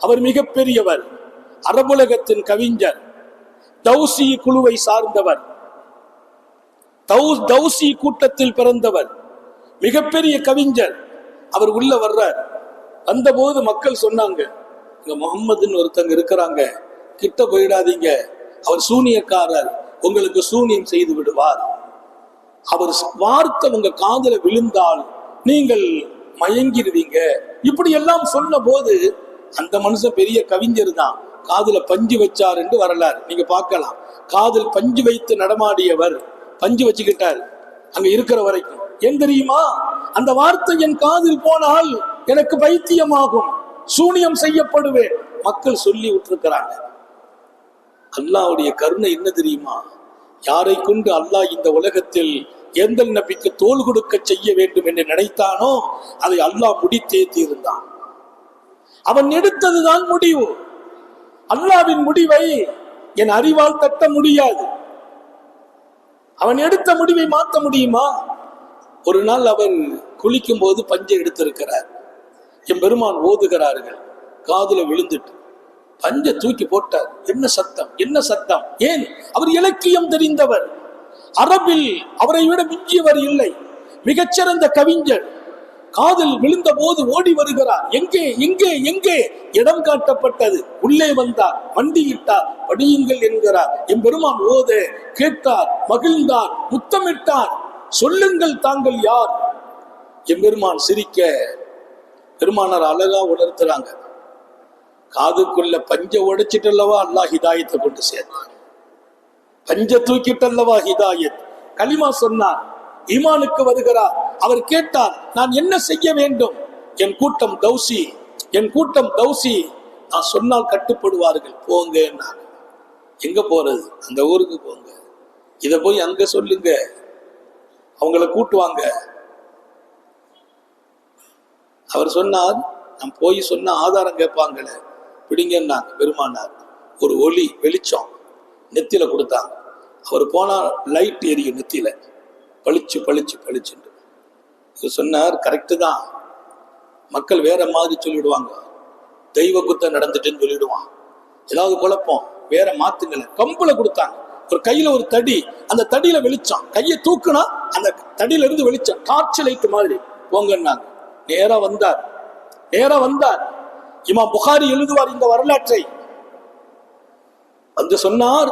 அவர் மிகப்பெரியவர், அரபுலகத்தின் கவிஞர், தௌசி குழுவை சார்ந்தவர், தௌசி கூட்டத்தில் பிறந்தவர், மிகப்பெரிய கவிஞர். அவர் உள்ள வர்றார். வந்தபோது மக்கள் சொன்னாங்க, இங்க முகம்மதுன்னு ஒருத்தங்க இருக்கிறாங்க, கிட்ட போயிடாதீங்க, அவர் சூனியக்காரர், உங்களுக்கு சூனியம் செய்து விடுவார். அவர் வார்த்தை உங்க காதுல விழுந்தால் நீங்கள் மயங்கிடுவீங்க. இப்படி எல்லாம் சொன்ன போது அந்த மனுஷன் பெரிய கவிஞர் தான், காதுல பஞ்சு வச்சார் என்று வரலாறு நீங்க பார்க்கலாம். காதில் பஞ்சு வைத்து நடமாடியவர் பஞ்சு வச்சுக்கிட்டார் அங்க இருக்கிற வரைக்கும். ஏன் தெரியுமா? அந்த வார்த்தை என் காதில் போனால் எனக்கு பைத்தியமாகும், சூனியம் செய்யப்படுவேன். மக்கள் சொல்லி விட்டுருக்கிறாங்க. அல்லாஹ்வுடைய கருணை என்ன தெரியுமா? யாரை கொண்டு அல்லாஹ் இந்த உலகத்தில் ஏந்தல் நபிக்கு தோல் கொடுக்க செய்ய வேண்டும் என்று நினைத்தானோ அதை அல்லாஹ் முடித்தே தீர்ந்தான். அவன் எடுத்ததுதான் முடிவு. அல்லாஹ்வின் முடிவை என் அறிவால் தட்ட முடியாது. அவன் எடுத்த முடிவை மாற்ற முடியுமா? ஒரு நாள் அவர் குளிக்கும் போது பஞ்சை எடுத்திருக்கிறார். என் பெருமான் ஓதுகிறார்கள், காதுல விழுந்துட்டு பஞ்சை தூக்கி போட்டார். என்ன சத்தம்? ஏன்? அவர் இலக்கியம் தெரிந்தவர், அரபில் அவரை விட மிஞ்சியவர் இல்லை, மிகச்சிறந்த கவிஞர். காதில் விழுந்த போது ஓடி வருகிறார். எங்கே இடம் காட்டப்பட்டது. உள்ளே வந்தார், மண்டியிட்டார், படியுங்கள் என்கிறார். என் பெருமான் ஓத கேட்டார், மகிழ்ந்தார், முத்தமிட்டார். சொல்லுங்கள் தாங்கள் யார்? என் பெருமான் சிரிக்க பெருமானார் அழகா உணர்த்துறாங்க, காதுக்குள்ள பஞ்ச உடைச்சிட்டல்லவா அல்லாஹ் ஹிதாயத்தை கொண்டு சேர்த்தான், பஞ்ச தூக்கிட்டல்லவா ஹிதாயத். கலிமா சொன்னார், ஈமானுக்கு வருகிறார். அவர் கேட்டார், நான் என்ன செய்ய வேண்டும்? என் கூட்டம் தௌசி, நான் சொன்னால் கட்டுப்படுவார்கள், போங்க. எங்க போறது? அந்த ஊருக்கு போங்க, இத போய் அங்க சொல்லுங்க, அவங்கள கூட்டுவாங்க. அவர் சொன்னார், நான் போய் சொன்ன ஆதாரம் கேட்பாங்களே, பிடிங்கன்னாங்க. பெருமானார் ஒரு ஒளி வெளிச்சம் நெத்தில கொடுத்தாங்க. அவர் போனா லைட் எரியும் நெத்தில, பளிச்சு. சொன்னார், கரெக்டு தான், மக்கள் வேற மாதிரி சொல்லிடுவாங்க, தெய்வ குத்தம் நடந்துட்டுன்னு சொல்லிடுவான், ஏதாவது குழப்பம், வேற மாத்துங்கள. கம்புல கொடுத்தாங்க. ஒரு கையில ஒரு தடி, அந்த தடியில வெளிச்சம், கையை தூக்குனா அந்த தடியில இருந்து வெளிச்சம், டார்ச் லைட் மாதிரி. போங்கன்னாங்க. நேரா வந்தார். இமாம் புகாரி எழுதுவார் இந்த வரலாற்றை. வந்து சொன்னார்,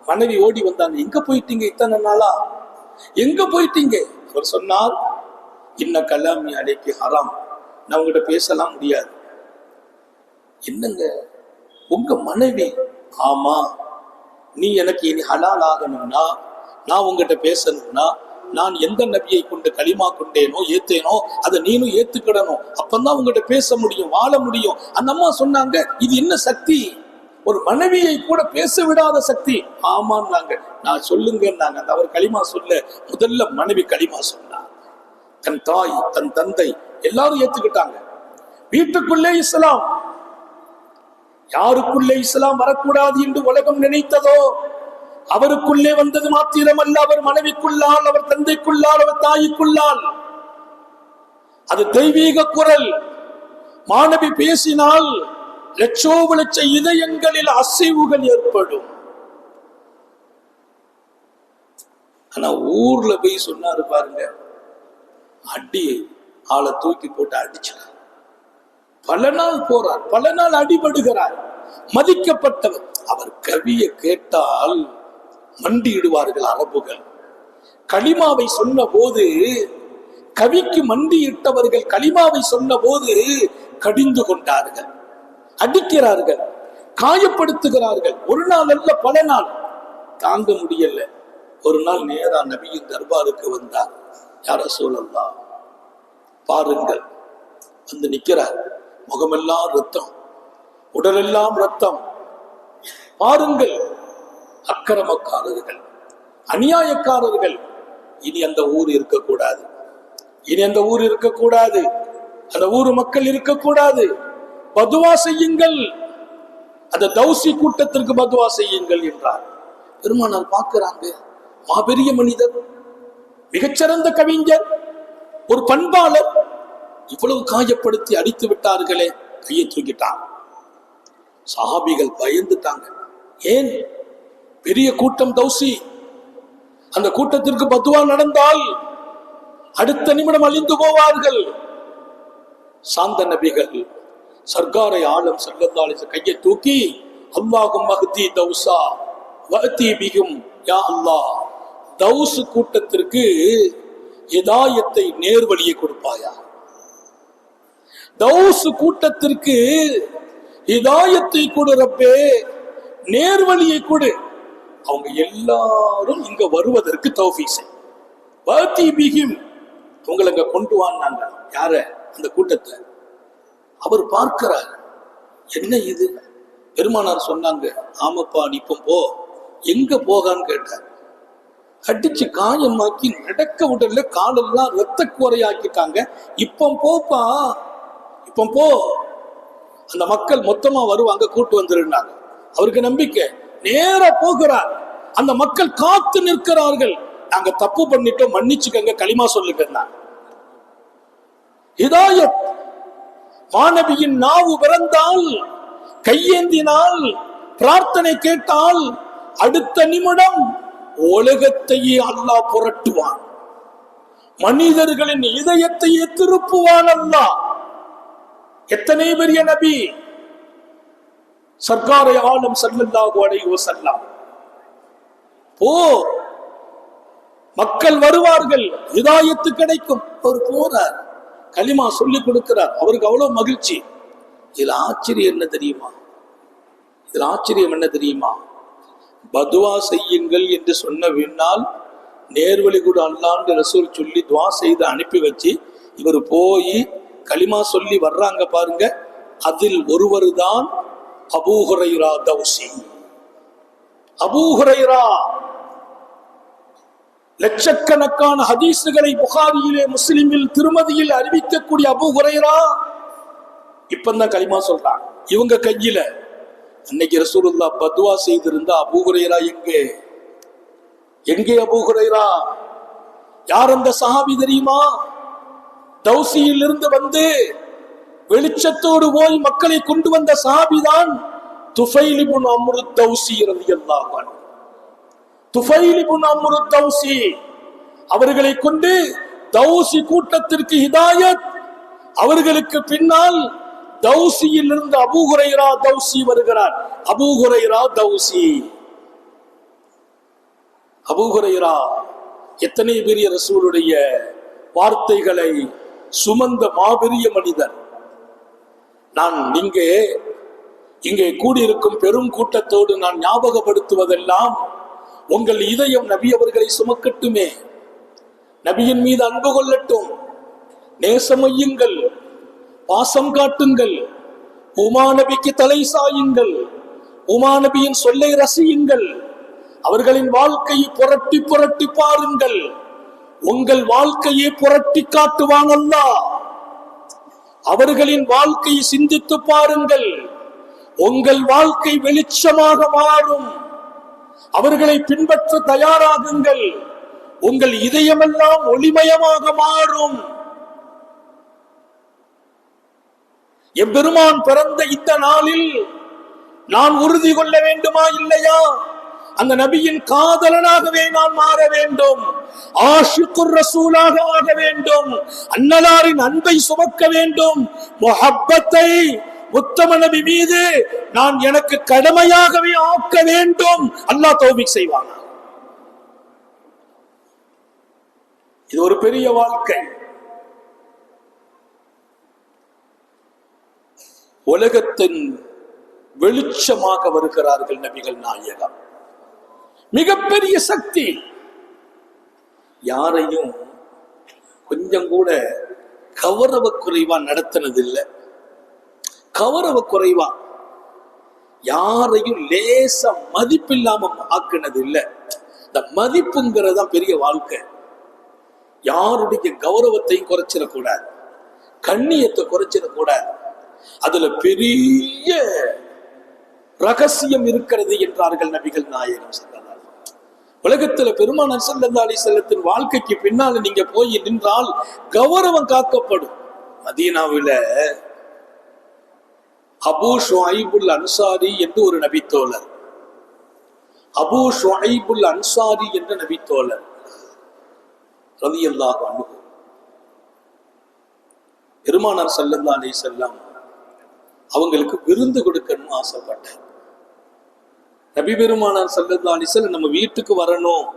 மனைவி ஓடி வந்தாங்க, எங்க போயிட்டீங்க இத்தனை நாளா, எங்க போயிட்டீங்க? அவர் சொன்னார், இன்ன கலாமி அலைக்கு ஹராம், நான் உங்ககிட்ட பேசலாம் முடியாது. என்னங்க உங்க மனைவி? ஆமா, நீ எனக்கு இனி ஹலால் ஆகணும்னா, நான் உங்ககிட்ட பேசணும்னா, நான் எந்த நபியை கொண்டு களிமா கொண்டேனோ ஏத்தேனோ அதை நீனும் ஏத்துக்கிடணும், அப்பந்தான் உங்ககிட்ட பேச முடியும், வாழ முடியும். அந்த அம்மா சொன்னாங்க, இது என்ன சக்தி? ஒரு மனைவியை கூட பேச விடாத சக்தி. ஆமான்னாங்க. நான் சொல்லுங்கன்னாங்க. அந்த அவர் களிமா சொல்ல முதல்ல மனைவி களிமா சொன்னார். தன் தாய், தன் தந்தை எல்லாரும் ஏத்துக்கிட்டாங்க. வீட்டுக்குள்ளே இஸ்லாம். யாருக்குள்ளே இஸ்லாம் வரக்கூடாது என்று உலகம் நினைத்ததோ அவருக்குள்ளே வந்தது மாத்திரமல்ல, அவர் மனைவிக்குள்ளால், அவர் தந்தைக்குள்ளால், அவர் தாய்க்குள்ளால். அது தெய்வீக குரல். மாணவி பேசினால் லட்சோப லட்ச இதயங்களில் அசைவுகள் ஏற்படும். ஆனா ஊர்ல போய் சொன்னாரு பாருங்க, அடி ஆளை தூக்கி போட்டு அடிச்சார். பல நாள் போறார், பல நாள் அடிபடுகிறார், மதிக்கப்பட்டவர். அவர் கவியை கேட்டால் மண்டியிடுவார்கள் அரபுகள். களிமாவை சொன்ன போது கவிக்கு மண்டியிட்டவர்கள் களிமாவை சொன்ன போது கடிந்து கொண்டார்கள், அடிக்கிறார்கள், காயப்படுத்துகிறார்கள். ஒரு நாள் அல்ல, பல நாள். தாங்க முடியல. ஒரு நாள் நேரா நபியின் தர்பாருக்கு வந்தார். யா ரசூலல்லாஹ், பாருங்கள். வந்து நிற்கிறார். முகமெல்லாம் ரத்தம், உடலெல்லாம் ரத்தம். பாருங்கள், அக்கிரமக்காரர்கள், அநியாயக்காரர்கள். இனி அந்த ஊர் இருக்கக்கூடாது, இனி அந்த ஊர் இருக்கக்கூடாது, அந்த ஊர் மக்கள் இருக்கக்கூடாது. பதுவா செய்யுங்கள், அந்த தௌசி கூட்டத்திற்கு பதுவா செய்யுங்கள் என்றார். பெருமானார் பார்க்கிறாங்க, மாபெரிய மனிதர், மிகச்சிறந்த கவிஞர், ஒரு பண்பாளர், இவ்வளவு காயப்படுத்தி அடித்து விட்டார்களே. கையை தூக்கிட்டான். சஹாபிகள் பயந்துட்டாங்க. ஏன்? பெரிய கூட்டம் தௌசி. அந்த கூட்டத்திற்கு பதுவா நடந்தால் அடுத்த நிமிடம் அழிந்து போவார்கள். சாந்த நபிகள் சர்க்காரை ஆலம் ஸல்லல்லாஹு அலைஹி வஸல்லம் கையை தூக்கி, அல்லாஹும் மஹ்தி தௌஸா வஅதி பிஹும், யா அல்லாஹ், தௌஸ் கூட்டத்திற்கு ஹிதாயத்தை, நேர்வழியை கொடுப்பாயா. தௌஸ் கூட்டத்திற்கு ஹிதாயத்தை கொடு ரப்பே, நேர்வழியை கொடு. அவங்க எல்லாரும் இங்க வருவதற்கு தௌஃபீக் செய். வஅதி பிஹும், உங்களை அங்க கொண்டு வாங்க. யார? அந்த கூட்டத்தை. அவர் பார்க்கிறார், என்ன இது? பெருமானார் சொன்னாங்க, ஆமப்பா நீ இப்போ போ. எங்க போகான்னு கேட்டார். அடிச்சு காயமாக்கி நடக்க உடல்ல காலெல்லாம் ரத்த குறையாக்கிட்டாங்க. இப்போ போப்பா, இப்போ போ. அந்த மக்கள் மொத்தமா வருவாங்க, கூட்டு வந்துருந்தாங்க. அவருக்கு நம்பிக்கை. நேரா போகிறார். அந்த மக்கள் காத்து நிற்கிறார்கள். நாங்க தப்பு பண்ணிட்டோம், மன்னிச்சுக்கங்க, களிமா சொல்லுங்க. ஹிதாயத். மாணவியின் நாவு பிறந்தால், கையேந்தினால், பிரார்த்தனை கேட்டால், அடுத்த நிமிடம் உலகத்தையே அல்லாஹ் புரட்டுவான். மனிதர்களின் இதயத்தையே திருப்புவான் அல்லாஹ். எத்தனை பெரிய நபி! சர்க்காரை ஆலம் ஸல்லல்லாஹு அலைஹி வஸல்லம். போ, மக்கள் வருவார்கள், ஹிதாயத்து கிடைக்கும். அவர் போறார், களிமா சொல்லி கொடுக்கிறார். அவருக்கு அவ்வளவு மகிழ்ச்சி. இதுல ஆச்சரியம் என்ன தெரியுமா? இதுல ஆச்சரியம் என்ன தெரியுமா? பதுவா செய்யுங்கள் என்று சொன்ன பின்னால் நேர்வழி கூட அல்லாண்டு ரசூல் சொல்லி துவா செய்து அனுப்பி வச்சு இவர் போய் களிமா சொல்லி வர்றாங்க பாருங்க. அதில் ஒருவர் தான் Abu Huraira Dausi. Abu Hurairah லட்சக்கணக்கான ஹதீசுகளை புகாரியிலே, முஸ்லிமில், திருமதியில் அறிவிக்கக்கூடிய அபூ ஹுரைரா இப்பதான் களிமா சொல்றாங்க. இவங்க கையில அன்னைக்கு ரசூலுல்லாஹ் பதுவா செய்திருந்தா அபூ ஹுரைரா எங்கே? எங்கே அபூ ஹுரைரா? யார் அந்த சஹாபி தெரியுமா? தௌசியில் இருந்து வந்து வெளிச்சத்தோடு போய் மக்களை கொண்டு வந்த சஹாபிதான் துஃபைல் இப்னு அம்ர் தௌசி ரலியல்லாஹு அன்ஹு. துஃபைல் இப்னு அம்ர் தௌசி அவர்களை கொண்டு தௌசி கூட்டத்திற்கு ஹிதாயத். அவர்களுக்கு பின்னால் தௌசியில் இருந்து அபூ ஹுரைரா தௌசி வருகிறார். Abu Huraira Dausi. Abu Huraira எத்தனை பெரிய ரசூலுடைய வார்த்தைகளை சுமந்த மாபெரிய மனிதர். நான் இங்கே கூடியிருக்கும் பெரும் கூட்டத்தோடு நான் ஞாபகப்படுத்துவதெல்லாம், உங்கள் இதயம் நபி அவர்களை சுமக்கட்டுமே, நபியின் மீது அன்பு கொள்ளட்டும், நேசமையுங்கள், பாசம் காட்டுங்கள், உமா நபிக்கு தலை சாயுங்கள், உமா நபியின் சொல்லை ரசியுங்கள், அவர்களின் வாழ்க்கையை புரட்டி புரட்டி பாருங்கள். உங்கள் வாழ்க்கையை புரட்டி காட்டுவான் அல்லாஹ். அவர்களின் வாழ்க்கையை சிந்தித்து பாருங்கள். உங்கள் வாழ்க்கை வெளிச்சமாக மாறும். அவர்களை பின்பற்ற தயாராகுங்கள். உங்கள் இதயமெல்லாம் ஒளிமயமாக மாறும். எம்பெருமான் பிறந்த இந்த நாளில் நான் உறுதி கொள்ள வேண்டுமா இல்லையா? அந்த நபியின் காதலனாகவே நான் மாற வேண்டும். ஆஷிகுர் ரசூலாக ஆக வேண்டும். அன்னலாரின் அன்பை சுமக்க வேண்டும். முஹப்பத்தை உத்தம நபி மீது நான் எனக்கு கடமையாகவே ஆக்க வேண்டும். அல்லாஹ் தௌஃபீக் செய்வானா? இது ஒரு பெரிய வாழ்க்கை. உலகத்தின் வெளிச்சமாக வருகிறார்கள் நபிகள் நாயகம். மிகப்பெரிய சக்தி. யாரையும் கொஞ்சம் கூட கௌரவ குறைவா நடத்தினதில்லை. கௌரவ குறைவா யாரையும் லேச மதிப்பில்லாம ஆக்கினது இல்லை. இந்த மதிப்புங்கிறதா பெரிய வாழ்க்கை. யாருடைய கௌரவத்தையும் குறைச்சிடக்கூடாது, கண்ணியத்தை குறைச்சிடக்கூடாது. அதுல பெரிய ரகசியம் இருக்கிறது என்றார்கள் நபிகள் நாயகம் ஸல்லல்லாஹு அலைஹி வஸல்லம். உலகத்துல பெருமானார் ஸல்லல்லாஹு அலைஹி வஸல்லத்தின் வாழ்க்கைக்கு பின்னால நீங்க போய் நின்றால் கௌரவம் காக்கப்படும். மதீனாவில அபூ ஷுஐபுல் அன்சாரி என்று ஒரு நபித்தோழர், அபூ ஷுஐபுல் அன்சாரி என்ற நபித்தோழர் ரலியல்லாஹு அன்ஹு, பெருமானார் ஸல்லல்லாஹு அலைஹி வஸல்லம் அவங்களுக்கு விருந்து கொடுக்கணும்னு ஆசைப்பட்டார். நபி பெருமானார் ஸல்லல்லாஹு அலைஹி வஸல்லம் நம்ம வீட்டுக்கு வரணும்.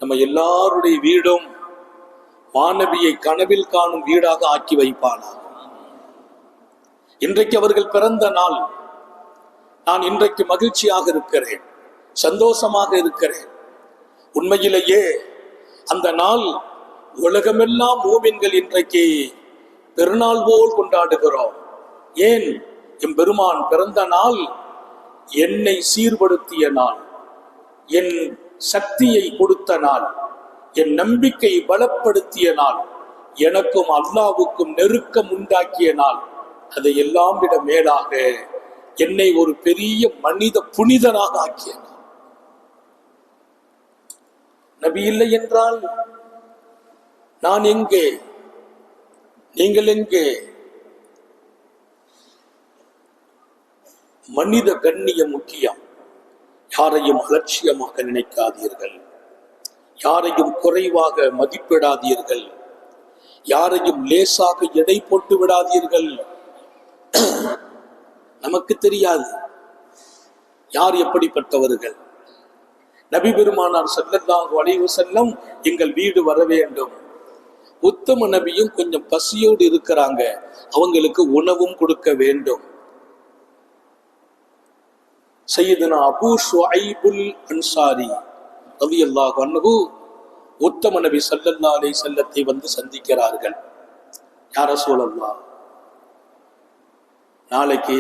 நம்ம எல்லாருடைய வீடும் மாநபியை கனவில் காணும் வீடாக ஆக்கி வைப்பானா. இன்றைக்கு அவர்கள் பிறந்த நாள். நான் இன்றைக்கு மகிழ்ச்சியாக இருக்கிறேன், சந்தோஷமாக இருக்கிறேன். உண்மையிலேயே அந்த நாள் உலகமெல்லாம் மூமின்கள் இன்றைக்கு பெருநாள் போல் கொண்டாடுகிறோம். ஏன்? என் பெருமான் பிறந்த நாள் என்னை சீர்படுத்திய நாள், என் சக்தியை கொடுத்த நாள், என் நம்பிக்கை பலப்படுத்திய நாள், எனக்கும் அல்லாஹ்வுக்கும் நெருக்கம் உண்டாக்கிய நாள். அதையெல்லாம் விட மேலாக என்னை ஒரு பெரிய மனித புனிதனாக ஆக்கிய நாள். நபி இல்லை என்றால் நான் எங்கே, நீங்கள் எங்கே? மனித கண்ணியம் முக்கியம். யாரையும் அலட்சியமாக நினைக்காதீர்கள், யாரையும் குறைவாக மதிப்பிடாதீர்கள், யாரையும் லேசாக எடை போட்டு விடாதீர்கள். நமக்கு தெரியாது யார் எப்படிப்பட்டவர்கள். நபி பெருமானார் ஸல்லல்லாஹு அலைஹி வஸல்லம் எங்கள் வீடு வர வேண்டும். உத்தம நபியும் கொஞ்சம் பசியோடு இருக்கிறாங்க, அவங்களுக்கு உணவும் கொடுக்க வேண்டும். சையதுனா அபூ ஷுஐபுல் அன்சாரி ரலியல்லாஹு அன்ஹு உத்தம நபி ஸல்லல்லாஹு அலைஹி வஸல்லத்தை வந்து சந்திக்கிறார்கள். யா ரசூலல்லாஹ், நாளைக்கு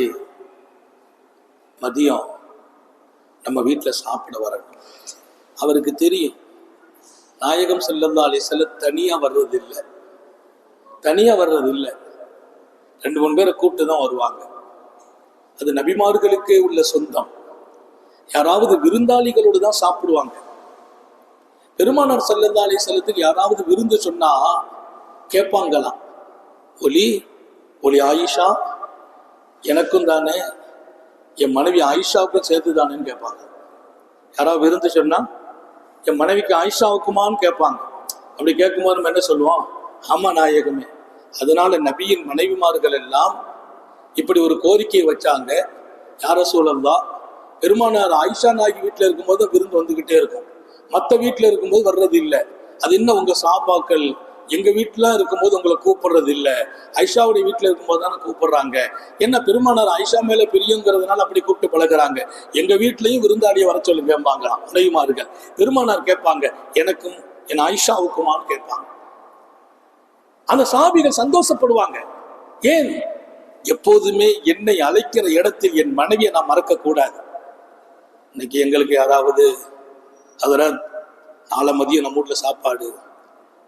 மதியம் நம்ம வீட்டில் சாப்பிட வரணும். அவருக்கு தெரியும் நாயகம் ஸல்லல்லாஹு அலைஹி வஸல்லம் தனியா வர்றதில்லை, தனியா வர்றதில்லை, 2-3 பேரை கூப்பிட்டு தான் வருவாங்க. அது நபிமார்களுக்கே உள்ள சொந்தம். யாராவது விருந்தாளிகளோடு தான் சாப்பிடுவாங்க. பெருமானார் ஸல்லல்லாஹு அலைஹி வஸல்லத்துக்கு யாராவது விருந்து சொன்னா கேட்பாங்களாம், ஒலி ஒலி ஆயிஷா எனக்கும் தானே, என் மனைவி ஆயிஷாவுக்கும் சேர்த்து தானேன்னு கேட்பாங்க. யாராவது விருந்து சொன்னா என் மனைவிக்கு ஆயிஷாவுக்குமான்னு கேட்பாங்க. அப்படி கேட்கும்போது நம்ம என்ன சொல்லுவோம்? ஆமா நாயகமே. அதனால நபியின் மனைவிமார்கள் எல்லாம் இப்படி ஒரு கோரிக்கையை வச்சாங்க. யா ரசூலல்லாஹ், பெருமானார் ஆயிஷா நாயகி வீட்டில் இருக்கும்போது விருந்து வந்துகிட்டே இருக்கும், மற்ற வீட்டில் இருக்கும்போது வர்றது இல்லை. அது என்ன உங்க சாபாக்கள் எங்க வீட்டுல இருக்கும்போது உங்களை கூப்பிடுறது இல்லை, ஐஷாவுடைய வீட்டுல இருக்கும்போது தானே கூப்பிடுறாங்க. என்ன பெருமானார் ஆயிஷா மேல பிரியங்கிறதுனால அப்படி கூப்பிட்டு பழகுறாங்க. எங்க வீட்லயும் விருந்தாளியை வர சொல்லி கேட்பாங்களாம் மனைவிமார்கள். பெருமானார் கேட்பாங்க, எனக்கும் என் ஆயிஷாவுக்குமான்னு கேட்பாங்க. அந்த சாபிகள் சந்தோஷப்படுவாங்க. ஏன்? எப்போதுமே என்னை அழைக்கிற இடத்தில் என் மனைவியை நான் மறக்க கூடாது. இன்னைக்கு எங்களுக்கு யாராவது அதெல்லாம் நாளை மதியம் நம்ம வீட்டுல சாப்பாடு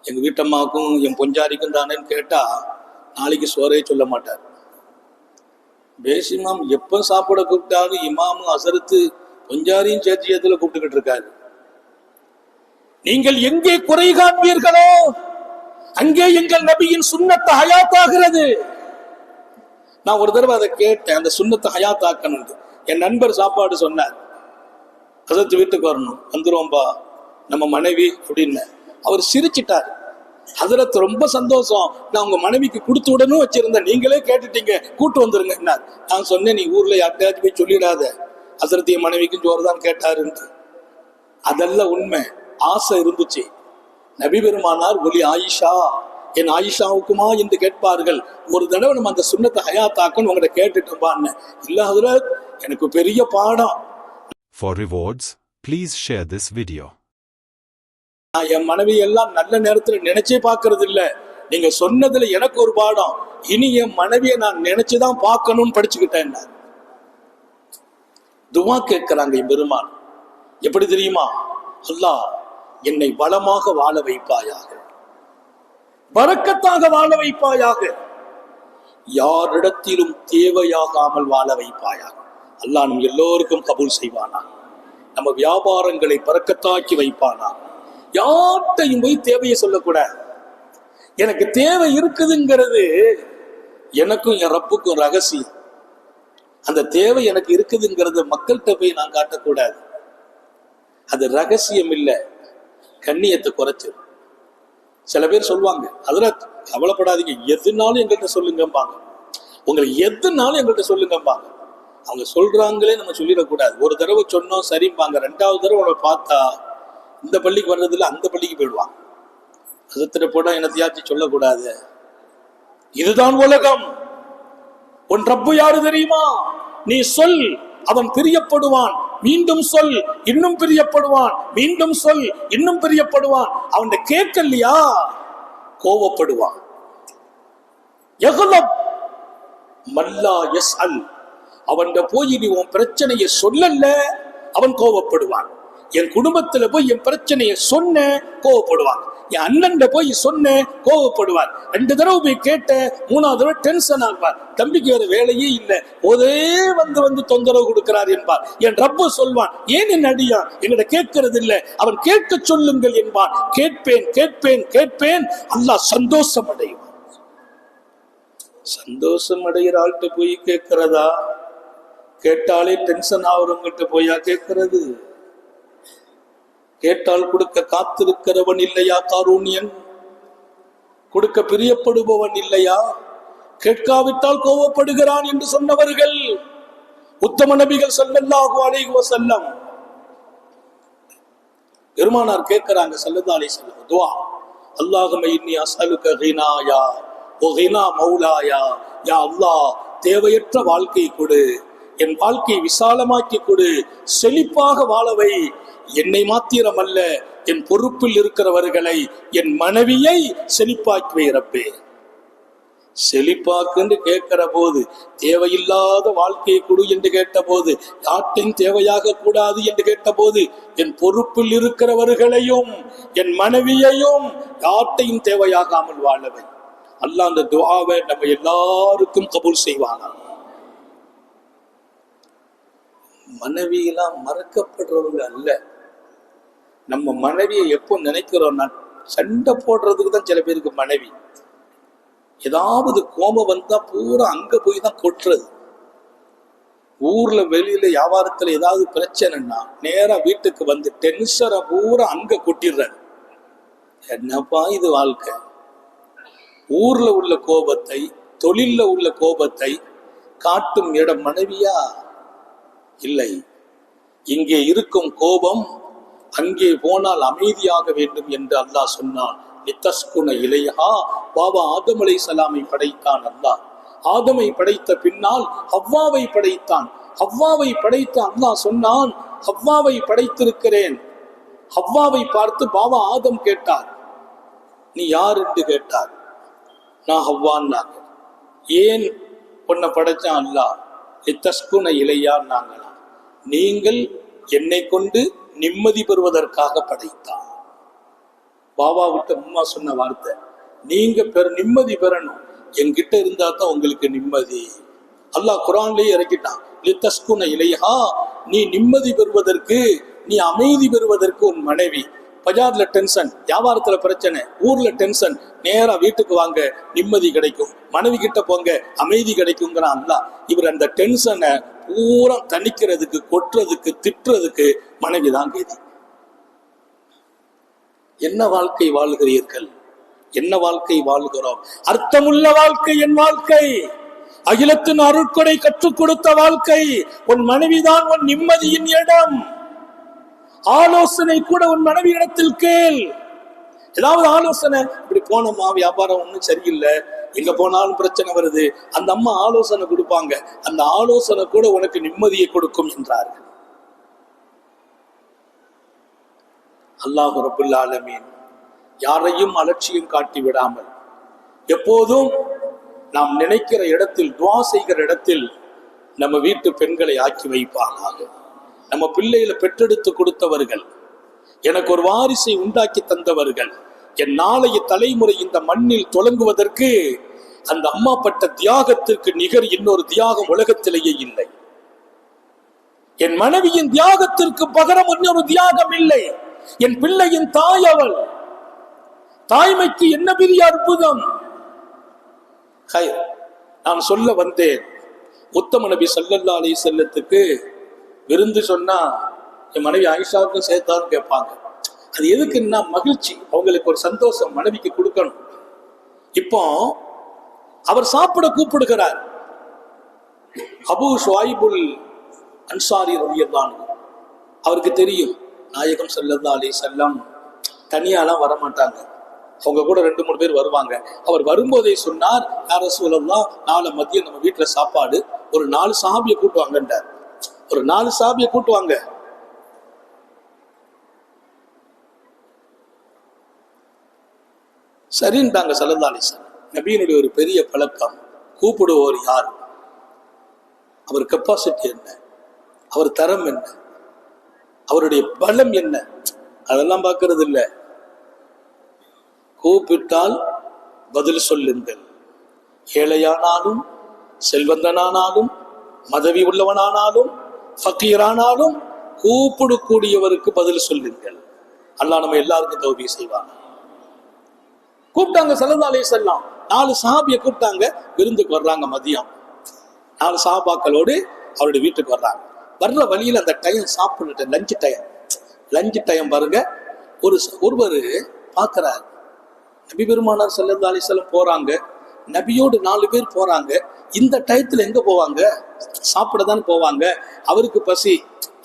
எங்க வீட்டம்மாவுக்கும் என் பொஞ்சாரிக்கும் தானேன்னு கேட்டா நாளைக்கு சோறே சொல்ல மாட்டார். பேசிமாம் எப்ப சாப்பிட கூப்பிட்டாலும் இமாமும் அசரத்து கொஞ்சாரையும் சேர்த்து சேர்த்துல கூப்பிட்டுக்கிட்டு இருக்காரு. நீங்கள் எங்கே குறை காண்பீர்களோ அங்கே எங்கள் நபியின் சுன்னத்தை ஹயாத்தாகிறது. நான் ஒரு தடவை அதை கேட்டேன், அந்த சுன்னத்தை ஹயாத்தாக்கணும். என் நண்பர் சாப்பாடு சொன்னார், அசத்து வீட்டுக்கு வரணும், வந்துருவோம்பா நம்ம மனைவி அப்படின்னு. அவர் சிரிச்சிட்டார். ஹஜரத் ரொம்ப சந்தோஷம், நான் உங்க மனைவிக்கு கொடுத்து விடணும் வச்சிருந்தேன், நீங்களே கேட்டுட்டீங்க, கூட்டு வந்துருங்க. நான் சொன்னேன், நீ ஊர்ல யார்கிட்டயாச்சும் போய் சொல்லிடாத ஹஜரத் என் மனைவிக்கும் ஜோர்தான் கேட்டாருன்ட்டு. அதெல்லாம் உண்மை, ஆசை இருந்துச்சு. நபி பெருமானார் ஒலி ஆயிஷா, என் ஆயிஷாவுக்குமா என்று கேட்பார்கள். ஒரு தடவை நம்ம அந்த சுன்னத்தை ஹயாத்தாக்கன்னு உங்கள்கிட்ட கேட்டுட்டோம்பான்னு. இல்ல ஹஜரத், எனக்கு பெரிய பாடம். For rewards, please share this video. நான் என் மனைவி எல்லாம் நல்ல நேரத்துல நினைச்சே பார்க்கறது இல்ல, நீங்க சொன்னதுல எனக்கு ஒரு பாடம். இனி என் மனைவியை நான் நினைச்சுதான் பார்க்கணும்னு படிச்சுக்கிட்டேன். துவா கேட்கிறாங்க என் பெருமான். எப்படி தெரியுமா? அல்லாஹ் என்னை வளமாக வாழ வைப்பாயாக, பரக்கத்தாக வாழ வைப்பாயாக, யாரிடத்திலும் தேவையாகாமல் வாழ வைப்பாயாக. அல்லாஹ் நம் எல்லோருக்கும் கபூல் செய்வானா, நம்ம வியாபாரங்களை பரக்கத்தாக்கி வைப்பானா. யார்கிட்டையும் போய் தேவையை சொல்லக்கூடாது. எனக்கு தேவை இருக்குதுங்கிறது எனக்கும் என் ரப்புக்கும் ரகசியம். அந்த தேவை எனக்கு இருக்குதுங்கிறத மக்கள்கிட்ட போய் நான் காட்டக்கூடாது. அது ரகசியம் இல்ல, கண்ணியத்தை குறைச்சு. சில பேர் சொல்லுவாங்க, அதெல்லாம் கவலைப்படாதீங்க, எதுனாலும் எங்கள்கிட்ட சொல்லுங்கம்பாங்க, உங்களுக்கு எதுனாலும் எங்கள்கிட்ட சொல்லுங்கம்பாங்க. அவங்க சொல்றாங்களே நம்ம சொல்லிடக்கூடாது. ஒரு தடவை சொன்னோம் சரிம்பாங்க, ரெண்டாவது தடவை உங்களை பார்த்தா இந்த பள்ளிக்கு வர்றதில்ல அந்த பள்ளிக்கு போயிடுவாங்க. அதத்திட்ட போட என்னத்தையாச்சும் சொல்லக்கூடாது. இதுதான் உலகம். உன் ரப்பு யாரு தெரியுமா? நீ சொல், அவன் பிரியப்படுவான். மீண்டும் சொல், இன்னும் பிரியப்படுவான். மீண்டும் சொல், இன்னும் பிரியப்படுவான். அவன் கேட்கலையா கோவப்படுவான். யக்லப் மல்லா யஸ்அல், அவன் போய் நீ உன் பிரச்சனையை சொல்லல, அவன் கோவப்படுவான். என் குடும்பத்துல போய் என் பிரச்சனையை சொன்ன கோவப்படுவான். என் அண்ணன் போய் சொன்ன கோவப்படுவார். 2 தடவை போய் கேட்ட, 3வது தடவை டென்ஷன் ஆகுவார். தம்பிக்கு வேற வேலையே இல்லை, ஒரே வந்து தொந்தரவு கொடுக்கிறார் என்பார். என் ரப்பு சொல்வான், ஏன் என் அடியா என்கிட்ட கேட்கறது இல்லை, அவன் கேட்க சொல்லுங்கள் என்பான். கேட்பேன் கேட்பேன் கேட்பேன். அல்லாஹ் சந்தோஷம் அடைவான். சந்தோஷம் அடைகிற ஆள்கிட்ட போய் கேட்கிறதா? கேட்டாலே டென்ஷன் ஆகுறவங்கிட்ட போயா கேட்கிறது? கேட்டால் கொடுக்க காத்திருக்கிறவன் இல்லையா காரூணியன்? கொடுக்க பிரியப்படுபவன் இல்லையா? கேட்காவிட்டால் கோவப்படுகிறான் என்று சொன்னவர்கள் உத்தம நபிகள் ஸல்லல்லாஹு அலைஹி வஸல்லம். பெருமானார் கேட்கிறாங்க ஸல்லல்லாஹு அலைஹி வஸல்லம் துஆ, அல்லாஹும்ம இன்னி அஸ்அலுக கினாயா வ கினா மௌலாயா. யா அல்லாஹ், தேவையற்ற வாழ்க்கை கொடு, என் வாழ்க்கையை விசாலமாக்கி கொடு, செழிப்பாக வாழவை. என்னை மாத்திரமல்ல, என் பொறுப்பில் இருக்கிறவர்களை, என் மனைவியை செழிப்பாக்கி வைரப்பே. செழிப்பாக்கு கேட்கிற போது, தேவையில்லாத வாழ்க்கையை கொடு என்று கேட்ட போது, யார்ட்டையும் தேவையாக கூடாது என்று கேட்ட போது, என் பொறுப்பில் இருக்கிறவர்களையும் என் மனைவியையும் யார்ட்டையும் தேவையாகாமல் வாழவை. அல்லாஹ் அந்த துஆவை நம்ம எல்லாருக்கும் கபூல் செய்வானா. மனைவியெல்லாம் மறக்கப்படுறவங்க அல்ல. நம்ம மனைவியை எப்போ நினைக்கிறோம்னா, சண்டை போடுறதுக்கு தான் சில பேருக்கு மனைவி. ஏதாவது கோபம் வந்தா பூரா அங்க போய் தான் கொட்டுறது. ஊர்ல வெளியில வியாபாரத்துல ஏதாவது பிரச்சனைன்னா நேரா வீட்டுக்கு வந்து டென்ஷனை பூரா அங்க கொட்டிடுறாரு. என்னப்பா இது வாழ்க்கை? ஊர்ல உள்ள கோபத்தை, தொழில்ல உள்ள கோபத்தை காட்டும் இடம் மனைவியா? இல்லை. இங்கே இருக்கும் கோபம் அங்கே போனால் அமைதியாக வேண்டும் என்று அல்லாஹ் சொன்னான். லித்தஸ்குன இலைஹா. பாபா ஆதம் அலைஹிஸ்ஸலாமை படைத்தான் அல்லாஹ். ஆதமை படைத்த பின்னால் ஹவ்வாவை படைத்தான். ஹவ்வாவை படைத்த அல்லாஹ் சொன்னான், ஹவ்வாவை படைத்திருக்கிறேன். ஹவ்வாவை பார்த்து பாபா ஆதம் கேட்டார், நீ யார் என்று கேட்டார். நான் ஹவ்வான்னாங்க. ஏன் உன்னை படைச்சான் அல்லாஹ்? லித்தஸ்குன இலையான்னாங்களா, நீங்கள் என்னை கொண்டு நிம்மதி பெறுவதற்காக படைத்தான். பாபா விட்ட அம்மா சொன்ன வார்த்தை, நீங்க நிம்மதி பெறணும், என்கிட்ட இருந்தா தான் உங்களுக்கு நிம்மதி. அல்லாஹ் குர்ஆன்லயே இறக்கிட்டான், லிதஸ்குன இலைஹா, நீ நிம்மதி பெறுவதற்கு, நீ அமைதி பெறுவதற்கு உன் மனைவி. பஜார்ல டென்ஷன், வியாபாரத்துல பிரச்சனை, ஊர்ல டென்ஷன், நேரா வீட்டுக்கு வாங்க, நிம்மதி கிடைக்கும். மனைவி கிட்ட போங்க, அமைதி கிடைக்குங்கிறான் அல்லாஹ். இவர் அந்த டென்ஷனை பூரா தணிக்கிறதுக்கு, கொட்டுறதுக்கு, திட்டுறதுக்கு மனைவி தான் கேதி. என்ன வாழ்க்கை வாழ்கிறீர்கள்? என்ன வாழ்க்கை வாழ்கிறோம்? அர்த்தமுள்ள வாழ்க்கை என் வாழ்க்கை, அகிலத்தின் அருட்கொடை கற்றுக் கொடுத்த வாழ்க்கை. உன் மனைவிதான் உன் நிம்மதியின் இடம். ஆலோசனை கூட உன் மனைவி இடத்தில் கேள். ஏதாவது ஆலோசனை, இப்படி போனோமா, வியாபாரம் ஒன்றும் சரியில்லை, எங்க போனாலும் பிரச்சனை வருது, அந்த அம்மா ஆலோசனை கொடுப்பாங்க. அந்த ஆலோசனை கூட உனக்கு நிம்மதியை கொடுக்கும் என்றார்கள். அல்லாஹ் ரப்புல் ஆலமீன் யாரையும் அலட்சியம் காட்டி விடாமல் எப்போதும் நாம் நினைக்கிற இடத்தில், துஆ செய்கிற இடத்தில் நம்ம வீட்டு பெண்களை ஆக்கி வைப்பானாக. நம்ம பிள்ளைகளை பெற்றெடுத்து கொடுத்தவர்கள், எனக்கு ஒரு வாரிசை உண்டாக்கி தந்தவர்கள், என் நாளைய தலைமுறை இந்த மண்ணில் தொடங்குவதற்கு அந்த அம்மா பட்ட தியாகத்திற்கு நிகர் இன்னொரு தியாகம் உலகத்திலேயே இல்லை. என் மனைவியின் தியாகத்திற்கு பகரம் இன்னொரு தியாகம் இல்லை. என் பிள்ளையின் தாய் அவள். தாய்மைக்கு என்ன பெரிய அற்புதம்! நான் சொல்ல வந்தேன், உத்தம நபி ஸல்லல்லாஹு அலைஹி வஸல்லத்துக்கு விருந்து சொன்னா என் மனைவி ஆயிஷாவுக்கும் சேர்த்தான்னு கேட்பாங்க. அது எதுக்குன்னா மகிழ்ச்சி, அவங்களுக்கு ஒரு சந்தோஷம், மனைவிக்கு கொடுக்கணும். இப்போ அவர் சாப்பிட கூப்பிடுகிறார். அபூ ஷுவைபுல் அன்சாரி ரலியல்லாஹு அன்ஹு, அவருக்கு தெரியும் நாயகம் ஸல்லல்லாஹு அலைஹி வஸல்லம் தனியாலாம் வரமாட்டாங்க, அவங்க கூட 2-3 பேர் வருவாங்க. அவர் வரும்போதே சொன்னார், யா ரசூலல்லாஹ், நாளை மதியம் நம்ம வீட்டுல சாப்பாடு, ஒரு 4 சஹாபியை கூட்டுவாங்கன்றார். ஒரு 4 சஹாபியை கூட்டுவாங்க. சரின்றாங்க ஸல்லல்லாஹு அலைஹி வஸல்லம். நபியினுடைய ஒரு பெரிய பழக்கம், கூப்பிடுவோர் யார், அவர் கெப்பாசிட்டி என்ன, அவர் தரம் என்ன, அவருடைய பலம் என்ன, அதெல்லாம் பார்க்கறது இல்லை. கூப்பிட்டால் பதில் சொல்லுங்கள். ஏழையானாலும், செல்வந்தனானாலும், மதவி உள்ளவனானாலும், ஃபக்கீரானாலும் கூப்பிடக்கூடியவருக்கு பதில் சொல்லுங்கள். அல்லாஹ் நம்ம எல்லாருக்கும் தௌபீக் செய்வாங்க. கூப்பிட்டாங்க ஸல்லல்லாஹு அலைஹி வஸல்லம், 4 சஹாபியை கூப்பிட்டாங்க. விருந்துக்கு வர்றாங்க. மதியம் 4 சஹாபாக்களோடு அவருடைய வீட்டுக்கு வர்றாங்க. வர்ற வழியில் அந்த டைம் சாப்பிட்டு லஞ்ச் டைம் பாருங்க. ஒருவர் பார்க்கிறார், நபி பெருமானார் ஸல்லல்லாஹு அலைஹி வஸல்லம் போறாங்க, நபியோடு 4 பேர் போறாங்க. இந்த டயத்துல எங்க போவாங்க? சாப்பிட தான் போவாங்க. அவருக்கு பசி,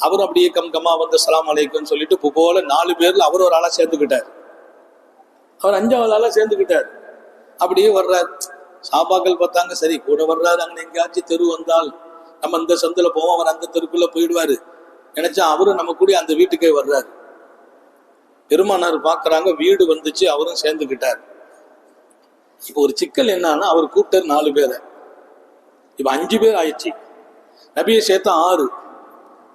அவர் அப்படியே கம்கமா வந்து அஸ்ஸலாமு அலைக்கும் சொல்லிட்டு போல 4 பேர்ல அவர் ஒரு ஆளா சேர்ந்துக்கிட்டார். அவர் 5வது ஆளா சேர்ந்துக்கிட்டார். அப்படியே வர்றார். சாபாக்கள் பார்த்தாங்க, சரி கூட வர்றாரு, அங்க எங்கேயாச்சும் தெரு வந்தால் நம்ம அந்த சந்தில போவோம், அவர் அந்த தெருக்குள்ள போயிடுவாரு நினைச்சா அவரும் நம்ம கூட அந்த வீட்டுக்கே வர்றாரு. பெருமானார் பார்க்கறாங்க, வீடு வந்துச்சு, அவரும் சேர்ந்துக்கிட்டார். இப்போ ஒரு சிக்கல் என்னன்னா, அவர் கூப்பிட்டார் 4 பேரை, இப்ப 5 பேர் ஆயிடுச்சு. நபியை சேர்த்தா 6.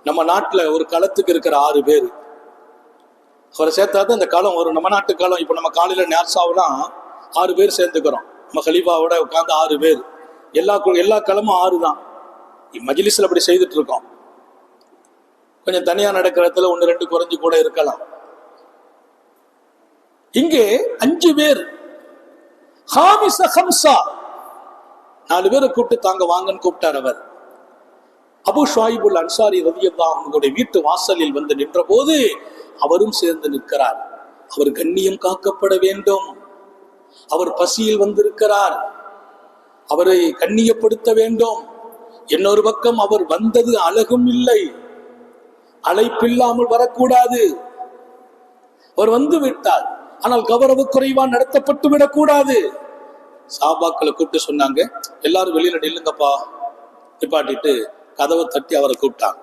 நம்ம நாட்டுல ஒரு களத்துக்கு இருக்கிற 6 பேர். அவரை சேர்த்தாதான் இந்த காலம் வரும். நம்ம நாட்டு காலம் இப்ப நம்ம காலையில நேர்சாவெல்லாம் 6 பேர் சேர்ந்துக்கிறோம். நம்ம கலீஃபாவோட உட்காந்து 6 பேர். எல்லா களமும் 6 தான். மஜ்லிஸ்ல அப்படி செய்துட்டு இருக்கோம். கொஞ்சம் தனியா நடக்கிற இடத்துல 1-2 குறைஞ்சு கூட இருக்கலாம். இங்கே 5 பேர். ஹாமிஸ ஹம்ஸா 4 பேரை கூப்பிட்டு தாங்க வாங்கன்னு கூப்பிட்டார் அவர். அபூ ஷுவைபுல் அன்சாரி ரலியல்லாஹு அன்ஹுடைய வீட்டு வாசலில் வந்து நின்ற போது அவரும் சேர்ந்து நிற்கிறார். அவர் கண்ணியம் காக்கப்பட வேண்டும். அவர் பசியில் வந்திருக்கிறார், அவரை கண்ணியப்படுத்த வேண்டும். இன்னொரு பக்கம் அவர் வந்தது அழகும் இல்லை, அழைப்பில்லாமல் வரக்கூடாது. அவர் வந்து விட்டார், ஆனால் கௌரவ குறைவா நடத்தப்பட்டு விடக்கூடாது. சாபாக்களை கூப்பிட்டு சொன்னாங்க, எல்லாரும் வெளியில நில்லுங்கப்பா. நிப்பாட்டிட்டு கதவை தட்டி அவரை கூப்பிட்டாங்க.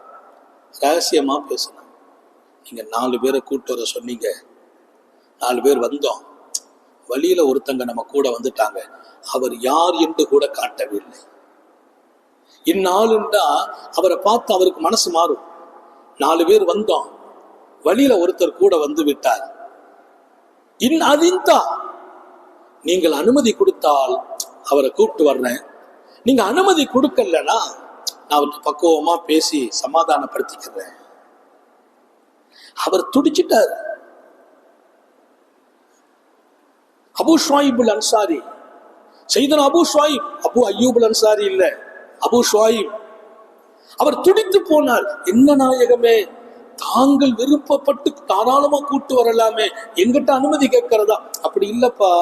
ரகசியமா பேசினாங்க. நீங்க 4 பேரை கூப்பிட்டு வர சொன்னீங்க, 4 பேர் வந்தோம், வழியில ஒருத்தங்க நம்ம கூட வந்துட்டாங்க, அவர் யார் என்று கூட காட்டவில்லை. இந்நாளுண்டா அவரை பார்த்து அவருக்கு மனசு மாறும். 4 பேர் வந்தோம், வழியில ஒருத்தர் கூட வந்து விட்டார். அதிந்தா நீங்கள் அனுமதி கொடுத்தால் அவரை கூப்பிட்டு வர்றேன், நீங்க அனுமதி கொடுக்கலன்னா நான் அவருக்கு பக்குவமா பேசி சமாதானப்படுத்திக்கிறேன். அவர் துடிச்சிட்டார். அபு ஷுவைப் அன்சாரி, செய்தனா அபு ஷுவைப், அபு அய்யூப் அன்சாரி இல்ல, அபு ஷுவைப். அவர் துடித்து போனார். என்ன நாயகமே, தாங்கள் விருப்பப்பட்டு தாராளமா கூட்டு வரலாமே, எங்கிட்ட அனுமதி கேட்கறதா? அப்படி இல்லப்பா,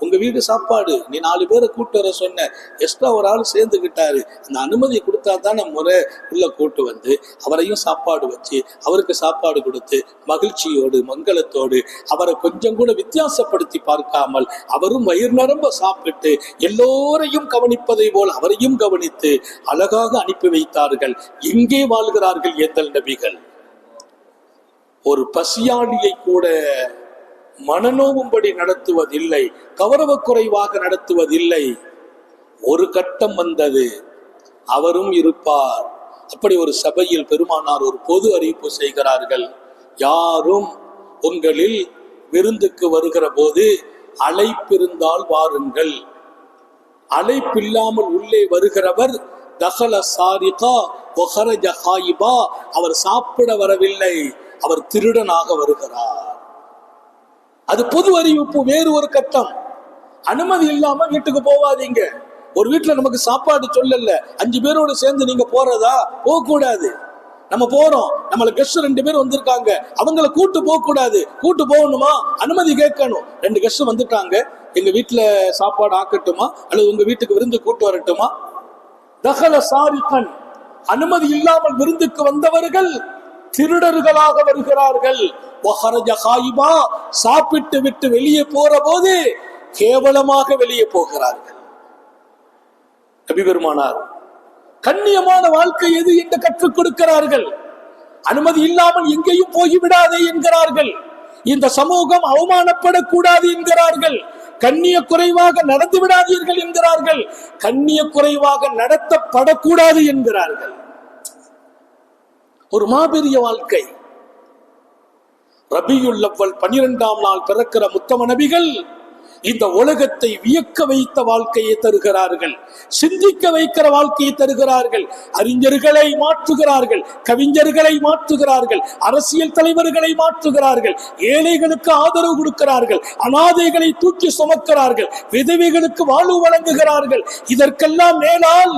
உங்க வீடு சாப்பாடு, நீ 4 பேரை கூட்டு வர சொன்ன, எக்ஸ்ட்ரா ஒரு ஆள் சேர்ந்துக்கிட்டாரு, அந்த அனுமதி கொடுத்தா தான் நம்ம முறை உள்ள கூட்டு வந்து அவரையும் சாப்பாடு வச்சு அவருக்கு சாப்பாடு கொடுத்து மகிழ்ச்சியோடு மங்களத்தோடு அவரை கொஞ்சம் கூட வித்தியாசப்படுத்தி பார்க்காமல் அவரும் வயிறு நிரம்ப சாப்பிட்டு எல்லோரையும் கவனிப்பதை போல் அவரையும் கவனித்து அழகாக அனுப்பி வைத்தார்கள். எங்கே வாழ்கிறார்கள் ஏந்தல் நபிகள்? ஒரு பசியாளியை கூட மனநோவும்படி நடத்துவதில்லை, கௌரவ குறைவாக நடத்துவதில்லை. ஒரு கட்டம் வந்தது, அவரும் இருப்பார். அப்படி ஒரு சபையில் பெருமானார் ஒரு பொது அறிவிப்பு செய்கிறார்கள். யாரும் உங்களில் விருந்துக்கு வருகிற போது அழைப்பிருந்தால் வாருங்கள், அழைப்பில்லாமல் உள்ளே வருகிறவர் தகல சாரிகா ஒஹரஜ ஹாயிபா, அவர் சாப்பிட வரவில்லை, அவர் திருடனாக வருகிறார். அது பொது அறிவிப்பு. வேறு ஒரு கட்டம், அனுமதி இல்லாம வீட்டுக்கு போவாதீங்க. ஒரு வீட்டுல நமக்கு சாப்பாடு சொல்லல, 5 பேரோடு சேர்ந்து நீங்க போறதா? போக கூடாது. நம்ம போறோம், நம்மள கெஸ்ட் 2 பேர் வந்திருக்காங்க, அவங்கள கூட்டு போக கூடாது. கூட்டு போகணுமா? அனுமதி கேட்கணும். 2 கெஸ்ட் வந்துட்டாங்க, எங்க வீட்டுல சாப்பாடு ஆக்கட்டுமா அல்லது உங்க வீட்டுக்கு விருந்து கூட்டு வரட்டுமா? தகல சாரிகன், அனுமதி இல்லாமல் விருந்துக்கு வந்தவர்கள் திருடர்களாக வருகிறார்கள். சாப்பிட்டு விட்டு வெளியே போற போது கேவலமாக வெளியே போகிறார்கள். நபி பெருமானார் கண்ணியமான வாழ்க்கை எது என்று கற்றுக் கொடுக்கிறார்கள். அனுமதி இல்லாமல் எங்கேயும் போய்விடாதே என்கிறார்கள். இந்த சமூகம் அவமானப்படக்கூடாது என்கிறார்கள். கண்ணிய குறைவாக நடந்து விடாதீர்கள் என்கிறார்கள். கண்ணிய குறைவாக நடத்தப்படக்கூடாது என்கிறார்கள். ஒரு மாபெரிய வாழ்க்கை. ரபியுல் அவ்வல் 12ஆம் நாள் பிறக்கிற முத்தம நபிகள் இந்த உலகத்தை வியக்க வைத்த வாழ்க்கையை தருகிறார்கள், சிந்திக்க வைக்கிற வாழ்க்கையை தருகிறார்கள். அறிஞர்களை மாற்றுகிறார்கள், கவிஞர்களை மாற்றுகிறார்கள், அரசியல் தலைவர்களை மாற்றுகிறார்கள், ஏழைகளுக்கு ஆதரவு கொடுக்கிறார்கள், அனாதைகளை தூக்கி சுமக்கிறார்கள், விதவைகளுக்கு வாழ்வு வழங்குகிறார்கள். இதற்கெல்லாம் மேலால்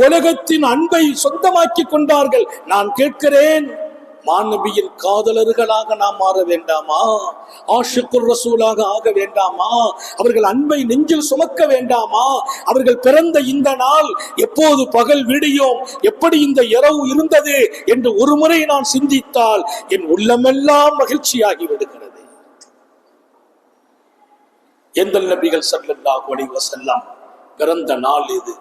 உலகத்தின் அன்பை சொந்தமாக்கி கொண்டார்கள். நான் கேட்கிறேன், மாநபியின் காதலர்களாக நாம் மாற வேண்டாமா? ஆஷிக்குர் ரசூலாக ஆக வேண்டாமா? அவர்கள் அன்பை நெஞ்சில் சுமக்க வேண்டாமா? அவர்கள் பிறந்த இந்த நாள் எப்போது பகல் விடியும், எப்படி இந்த இரவு இருந்தது என்று ஒரு முறை நான் சிந்தித்தால் என் உள்ளமெல்லாம் மகிழ்ச்சியாகி விடுகிறது. எந்தல் நபிகள் ஸல்லல்லாஹு அலைஹி வஸல்லம் பிறந்த நாள் இது.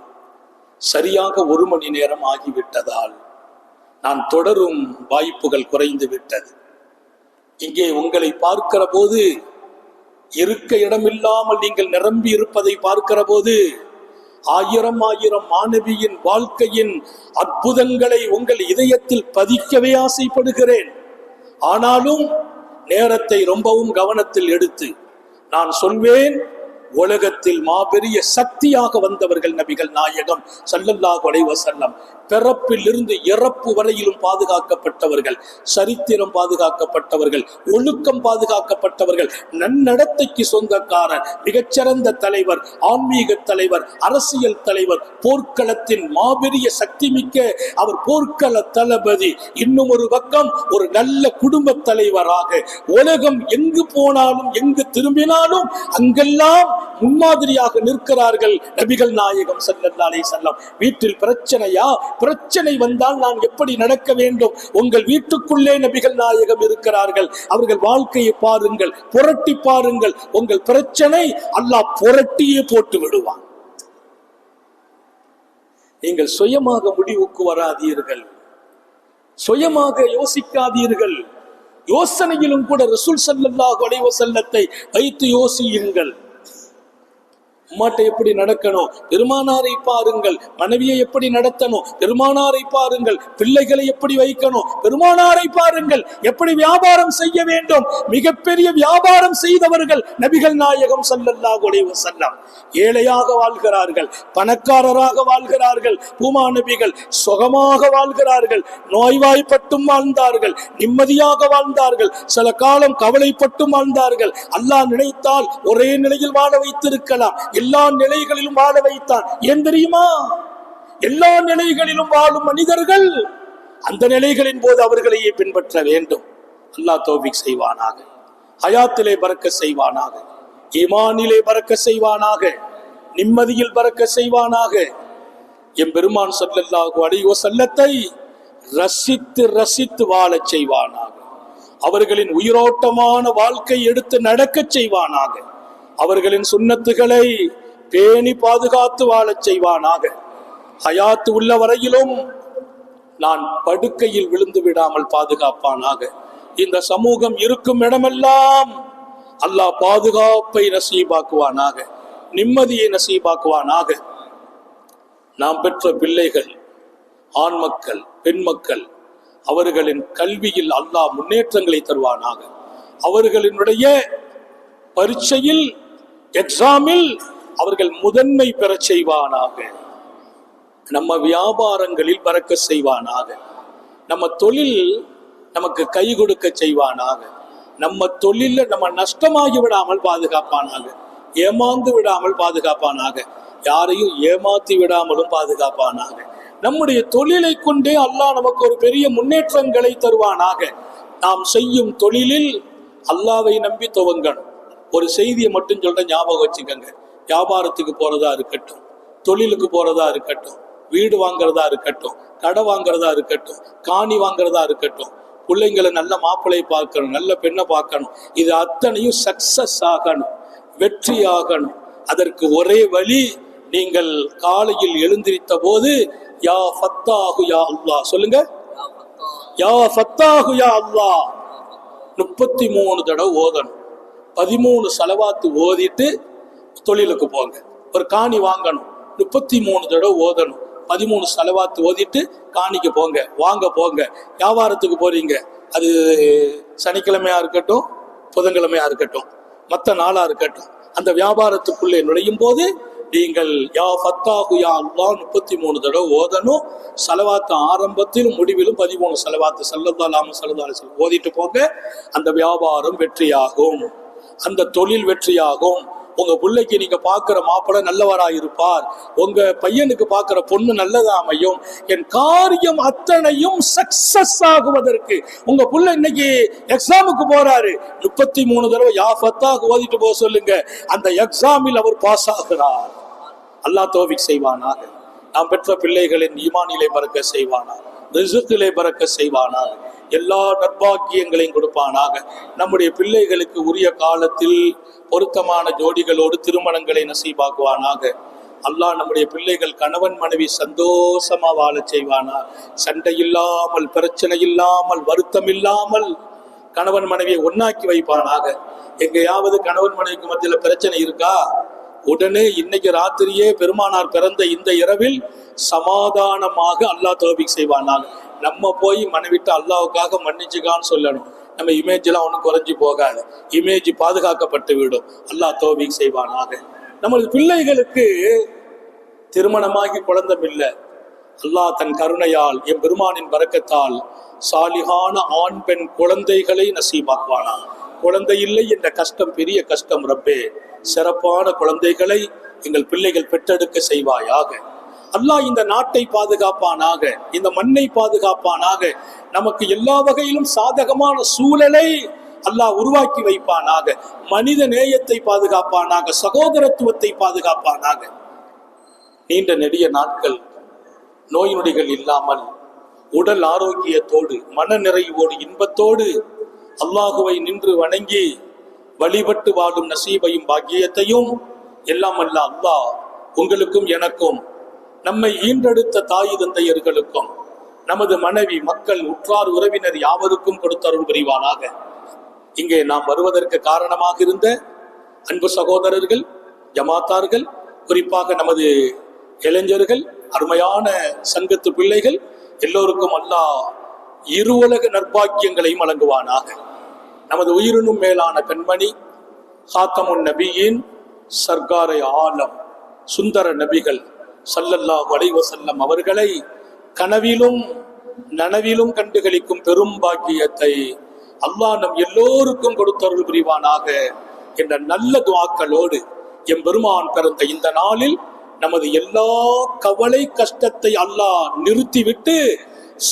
சரியாக 1 மணி நேரம் ஆகிவிட்டதால் நான் தொடரும் வாய்ப்புகள் குறைந்து விட்டது. இங்கே உங்களை பார்க்கிற போது, இருக்க இடமில்லாமல் நீங்கள் நிரம்பி இருப்பதை பார்க்கிற போது, 1000 மாணவியின் வாழ்க்கையின் அற்புதங்களை உங்கள் இதயத்தில் பதிக்கவே ஆசைப்படுகிறேன். ஆனாலும் நேரத்தை ரொம்பவும் கவனத்தில் எடுத்து நான் சொல்வேன். உலகத்தில் மாபெரிய சக்தியாக வந்தவர்கள் நபிகள் நாயகம் ஸல்லல்லாஹு அலைஹி வஸல்லம். பிறப்பில் இருந்து இறப்பு வரையிலும் பாதுகாக்கப்பட்டவர்கள், சரித்திரம் பாதுகாக்கப்பட்டவர்கள், ஒழுக்கம் பாதுகாக்கப்பட்டவர்கள், நன்னடத்தைக்கு சொந்தக்காரர், மிகச்சிறந்த தலைவர், ஆன்மீக தலைவர், அரசியல் தலைவர், போர்க்களத்தின் மாபெரிய சக்தி மிக்க அவர் போர்க்கள தளபதி. இன்னும் ஒரு பக்கம் ஒரு நல்ல குடும்ப தலைவராக உலகம் எங்கு போனாலும் எங்கு திரும்பினாலும் அங்கெல்லாம் முன்மாதிரியாக நிற்கிறார்கள் நபிகள் நாயகம் ஸல்லல்லாஹு அலைஹி வஸல்லம். வீட்டில் பிரச்சனையா? பிரச்சனை வந்தால் நான் எப்படி நடக்க வேண்டும்? உங்கள் வீட்டுக்குள்ளே நபிகள் நாயகம் இருக்கிறார்கள். அவர்கள் வாழ்க்கையை பாருங்கள், புரட்டி பாருங்கள். உங்கள் பிரச்சனை அல்லாஹ் புரட்டியே போட்டு விடுவான். நீங்கள் சுயமாக முடிவுக்கு வராதீர்கள், சுயமாக யோசிக்காதீர்கள். யோசனையிலும் கூட ரசூல் ஸல்லல்லாஹு அலைஹி வஸல்லத்தை வைத்து யோசியுங்கள். அம்மாட்ட எப்படி நடக்கணும், பெருமானாரை பாருங்கள். மனைவியை எப்படி நடத்தணும், பெருமானாரை பாருங்கள். பிள்ளைகளை எப்படி வைக்கணும், பெருமானாரை பாருங்கள். எப்படி வியாபாரம் செய்ய வேண்டும், மிகப்பெரிய வியாபாரம் செய்தவர்கள் நபிகள் நாயகம் ஸல்லல்லாஹு அலைஹி வஸல்லம். ஏழையாக வாழ்கிறார்கள், பணக்காரராக வாழ்கிறார்கள். பூமா நபிகள் சுகமாக வாழ்கிறார்கள், நோய்வாய்ப்பட்டும் வாழ்ந்தார்கள், நிம்மதியாக வாழ்ந்தார்கள், சில காலம் கவலைப்பட்டும் வாழ்ந்தார்கள். அல்லாஹ் நினைத்தால் ஒரே நிலையில் வாழ வைத்திருக்கலாம், எல்லா நிலைகளிலும் வாழ வைத்தான். ஏன் தெரியுமா? எல்லா நிலைகளிலும் வாழும் மனிதர்கள் அந்த நிலைகளின் போது அவர்களையே பின்பற்ற வேண்டும். அல்லாஹ் தௌஃபீக் செய்வானாக, ஹயாத்திலே பரக்கத் செய்வானாக, ஈமானிலே பரக்கத் செய்வானாக, நிம்மதியில் பரக்கத் செய்வானாக. எம் பெருமான் ஸல்லல்லாஹு அலைஹி வஸல்லத்தை ரசித்து ரசித்து வாழச் செய்வானாக. அவர்களின் உயிரோட்டமான வாழ்க்கை எடுத்து நடக்கச் செய்வானாக. அவர்களின் சுன்னத்துகளை பேணி பாதுகாத்து வாழச் செய்வானாக. ஹயாத்து உள்ள வரையிலும் நான் படுக்கையில் விழுந்து விடாமல் பாதுகாப்பானாக. இந்த சமூகம் இருக்கும் இடமெல்லாம் அல்லாஹ் பாதுகாப்பை நசீபாக்குவானாக, நிம்மதியை நசீபாக்குவானாக. நாம் பெற்ற பிள்ளைகள், ஆண் மக்கள், பெண் மக்கள், அவர்களின் கல்வியில் அல்லாஹ் முன்னேற்றங்களை தருவானாக. அவர்களினுடைய பரீட்சையில், எக்ஸாமில் அவர்கள் முதன்மை பெற செய்வானாக. நம்ம வியாபாரங்களில் பறக்க செய்வானாக. நம்ம தொழில் நமக்கு கை கொடுக்க செய்வானாக. நம்ம தொழில நம்ம நஷ்டமாகி விடாமல் பாதுகாப்பானாக, ஏமாந்து விடாமல் பாதுகாப்பானாக, யாரையும் ஏமாத்தி விடாமலும் பாதுகாப்பானாக. நம்முடைய தொழிலை கொண்டே அல்லாஹ் நமக்கு ஒரு பெரிய முன்னேற்றங்களை தருவானாக. நாம் செய்யும் தொழிலில் அல்லாஹ்வை நம்பி துவங்கணும். ஒரு செய்தியை மட்டும் சொல்ற, ஞாபகம் வச்சுக்கோங்க. வியாபாரத்துக்கு போறதா இருக்கட்டும், தொழிலுக்கு போறதா இருக்கட்டும், வீடு வாங்குறதா இருக்கட்டும், கடை வாங்குறதா இருக்கட்டும், காணி வாங்குறதா இருக்கட்டும், பிள்ளைங்களை நல்ல மாப்பிள்ளை பார்க்கணும், நல்ல பெண்ணை பார்க்கணும். இது அத்தனையும் சக்சஸ் ஆகணும், வெற்றி ஆகணும். அதற்கு ஒரே வழி, நீங்கள் காலையில் எழுந்திருத்த போது யா ஃபத்தாஹு யா அல்லாஹ் சொல்லுங்க. யா ஃபத்தாஹு யா அல்லாஹ் 33 தடவை ஓதணும். 13 சலவாத்து ஓதிட்டு தொழிலுக்கு போங்க. ஒரு காணி வாங்கணும், 33 தடவை ஓதணும். 13 சலவாத்து ஓதிட்டு காணிக்கு போங்க, வாங்க போங்க. வியாபாரத்துக்கு போறீங்க, அது சனிக்கிழமையா இருக்கட்டும், புதன்கிழமையா இருக்கட்டும், மற்ற நாளா இருக்கட்டும், அந்த வியாபாரத்துக்குள்ளே நுழையும் போது நீங்கள் யா ஃபத்தாஹு யா அல்லாஹ் 33 தடவை ஓதணும். சலவாத்து ஆரம்பத்திலும் முடிவிலும் 13 சலவாத்து ஸல்லல்லாஹு அலைஹி வஸல்லம் ஓதிட்டு போங்க. அந்த வியாபாரம் வெற்றியாகும், அந்த தொழில் வெற்றியாகும். உங்க பிள்ளைக்கு நீங்க பாக்குற மாப்பிள்ளை நல்லவரா இருப்பார், உங்க பையனுக்கு பாக்குற பொண்ணு நல்லதா அமையும். என் காரியம் அத்தனையும் சக்சஸ் ஆகுவதற்கு உங்க பிள்ளை இன்னைக்கு எக்ஸாமுக்கு போறாரு, 33 தடவை யா ஃபத்தாஹ் ஓதிட்டு போக சொல்லுங்க. அந்த எக்ஸாமில் அவர் பாஸ் ஆகிறார். அல்லாஹ் தௌஃபீக் செய்வானாக. நாம் பெற்ற பிள்ளைகளின் ஈமானிலே பறக்க செய்வானாக, ரிஸ்கிலே பறக்க செய்வானாக, எல்லா நற்பாக்கியங்களையும் கொடுப்பானாக. நம்முடைய பிள்ளைகளுக்கு உரிய காலத்தில் பொருத்தமான ஜோடிகளோடு திருமணங்களை நசீபாக்குவானாக. அல்லாஹ் நம்முடைய பிள்ளைகள் கணவன் மனைவி சந்தோஷமா வாழ செய்வானா. சண்டை இல்லாமல், பிரச்சனை இல்லாமல், வருத்தம் இல்லாமல் கணவன் மனைவியை ஒன்னாக்கி வைப்பானாக. எங்கேயாவது கணவன் மனைவிக்கு மத்தியில பிரச்சனை இருக்கா, உடனே இன்னைக்கு ராத்திரியே பெருமானார் பிறந்த இந்த இரவில் சமாதானமாக அல்லாஹ் தௌஃபீக் செய்வானாக. நம்ம போய் மனைவிட்டு அல்லாஹ்வுக்காக மன்னிச்சுக்கான்னு சொல்லணும். நம்ம இமேஜ் எல்லாம் ஒன்றும் குறைஞ்சி போகாது, இமேஜ் பாதுகாக்கப்பட்டு விடும். அல்லாஹ் தௌஃபீக் செய்வானாக. நமது பிள்ளைகளுக்கு திருமணமாகி குழந்தை இல்லை, அல்லாஹ் தன் கருணையால் என் பெருமானின் பரக்கத்தால் சாலிகான ஆண் பெண் குழந்தைகளை நசீபாக்குவானா. குழந்தை இல்லை என்ற கஷ்டம் பெரிய கஷ்டம் ரப்பே. சிறப்பான குழந்தைகளை எங்கள் பிள்ளைகள் பெற்றெடுக்க செய்வாயாக. அல்லாஹ் இந்த நாட்டை பாதுகாப்பானாக, இந்த மண்ணை பாதுகாப்பானாக. நமக்கு எல்லா வகையிலும் சாதகமான சூழலை அல்லாஹ் உருவாக்கி வைப்பானாக. மனித நேயத்தை பாதுகாப்பானாக, சகோதரத்துவத்தை பாதுகாப்பானாக. நீண்ட நெடிய நாட்கள் நோய் நொடிகள் இல்லாமல் உடல் ஆரோக்கியத்தோடு மன நிறைவோடு இன்பத்தோடு அல்லாஹுவை நின்று வணங்கி வழிபட்டு வாழும் நசீபையும் பாக்கியத்தையும் எல்லாம் அல்ல அல்லாஹ் உங்களுக்கும் எனக்கும், நம்மை ஈன்றெடுத்த தாய் தந்தையர்களுக்கும், நமது மனைவி மக்கள் உற்றார் உறவினர் யாவருக்கும் கொடுத்தருள் புரிவானாக. இங்கே நாம் வருவதற்கு காரணமாக இருந்த அன்பு சகோதரர்கள், ஜமாத்தார்கள், குறிப்பாக நமது இளைஞர்கள், அருமையான சங்கத்து பிள்ளைகள் எல்லோருக்கும் அல்லாஹ் இருவுலக நற்பாக்கியங்களையும் வழங்குவானாக. நமது உயிரினும் மேலான கண்மணி ஹாத்தமுன் நபியின் சர்க்காரை ஆலம் சுந்தர நபிகள் ஸல்லல்லாஹு அலைஹி வஸல்லம் அவர்களை கனவிலும் நனவிலும் கண்டுகளிக்கும் பெரும் பாக்கியத்தை அல்லாஹ் நம் எல்லோருக்கும் கொடுத்தருள் புரிவானாக என்ற நல்ல துஆக்களோடு எம்பெருமான் பிறந்த இந்த நாளில் நமது எல்லா கவலை கஷ்டத்தை அல்லாஹ் நிறுத்திவிட்டு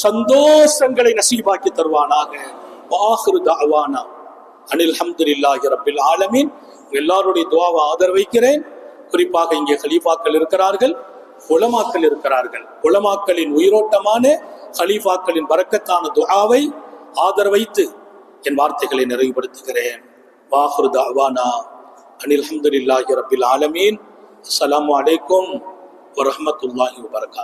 சந்தோஷங்களை நசீபாக்கி தருவானாக. வாஹிரு தஅவானா அனில் ஹம்துலில்லாஹி ரப்பில் ஆலமீன். எல்லாருடைய துஆவை ஆதரவைக்கிறேன். குறிப்பாக இங்கே கலீஃபாக்கள் இருக்கிறார்கள், உலமாக்கள் இருக்கிறார்கள். உலமாக்களின் உயிரோட்டமான கலீஃபாக்களின் பரக்கத்தான துஆவை ஆதரவைத்து என் வார்த்தைகளை நிறைவுபடுத்துகிறேன். வாஹிரு தஅவானா அனில் ஹம்துலில்லாஹி ரப்பில் ஆலமீன். அஸ்ஸலாமு அலைக்கும் வரஹ்மத்துல்லாஹி வபரகாத்துஹு.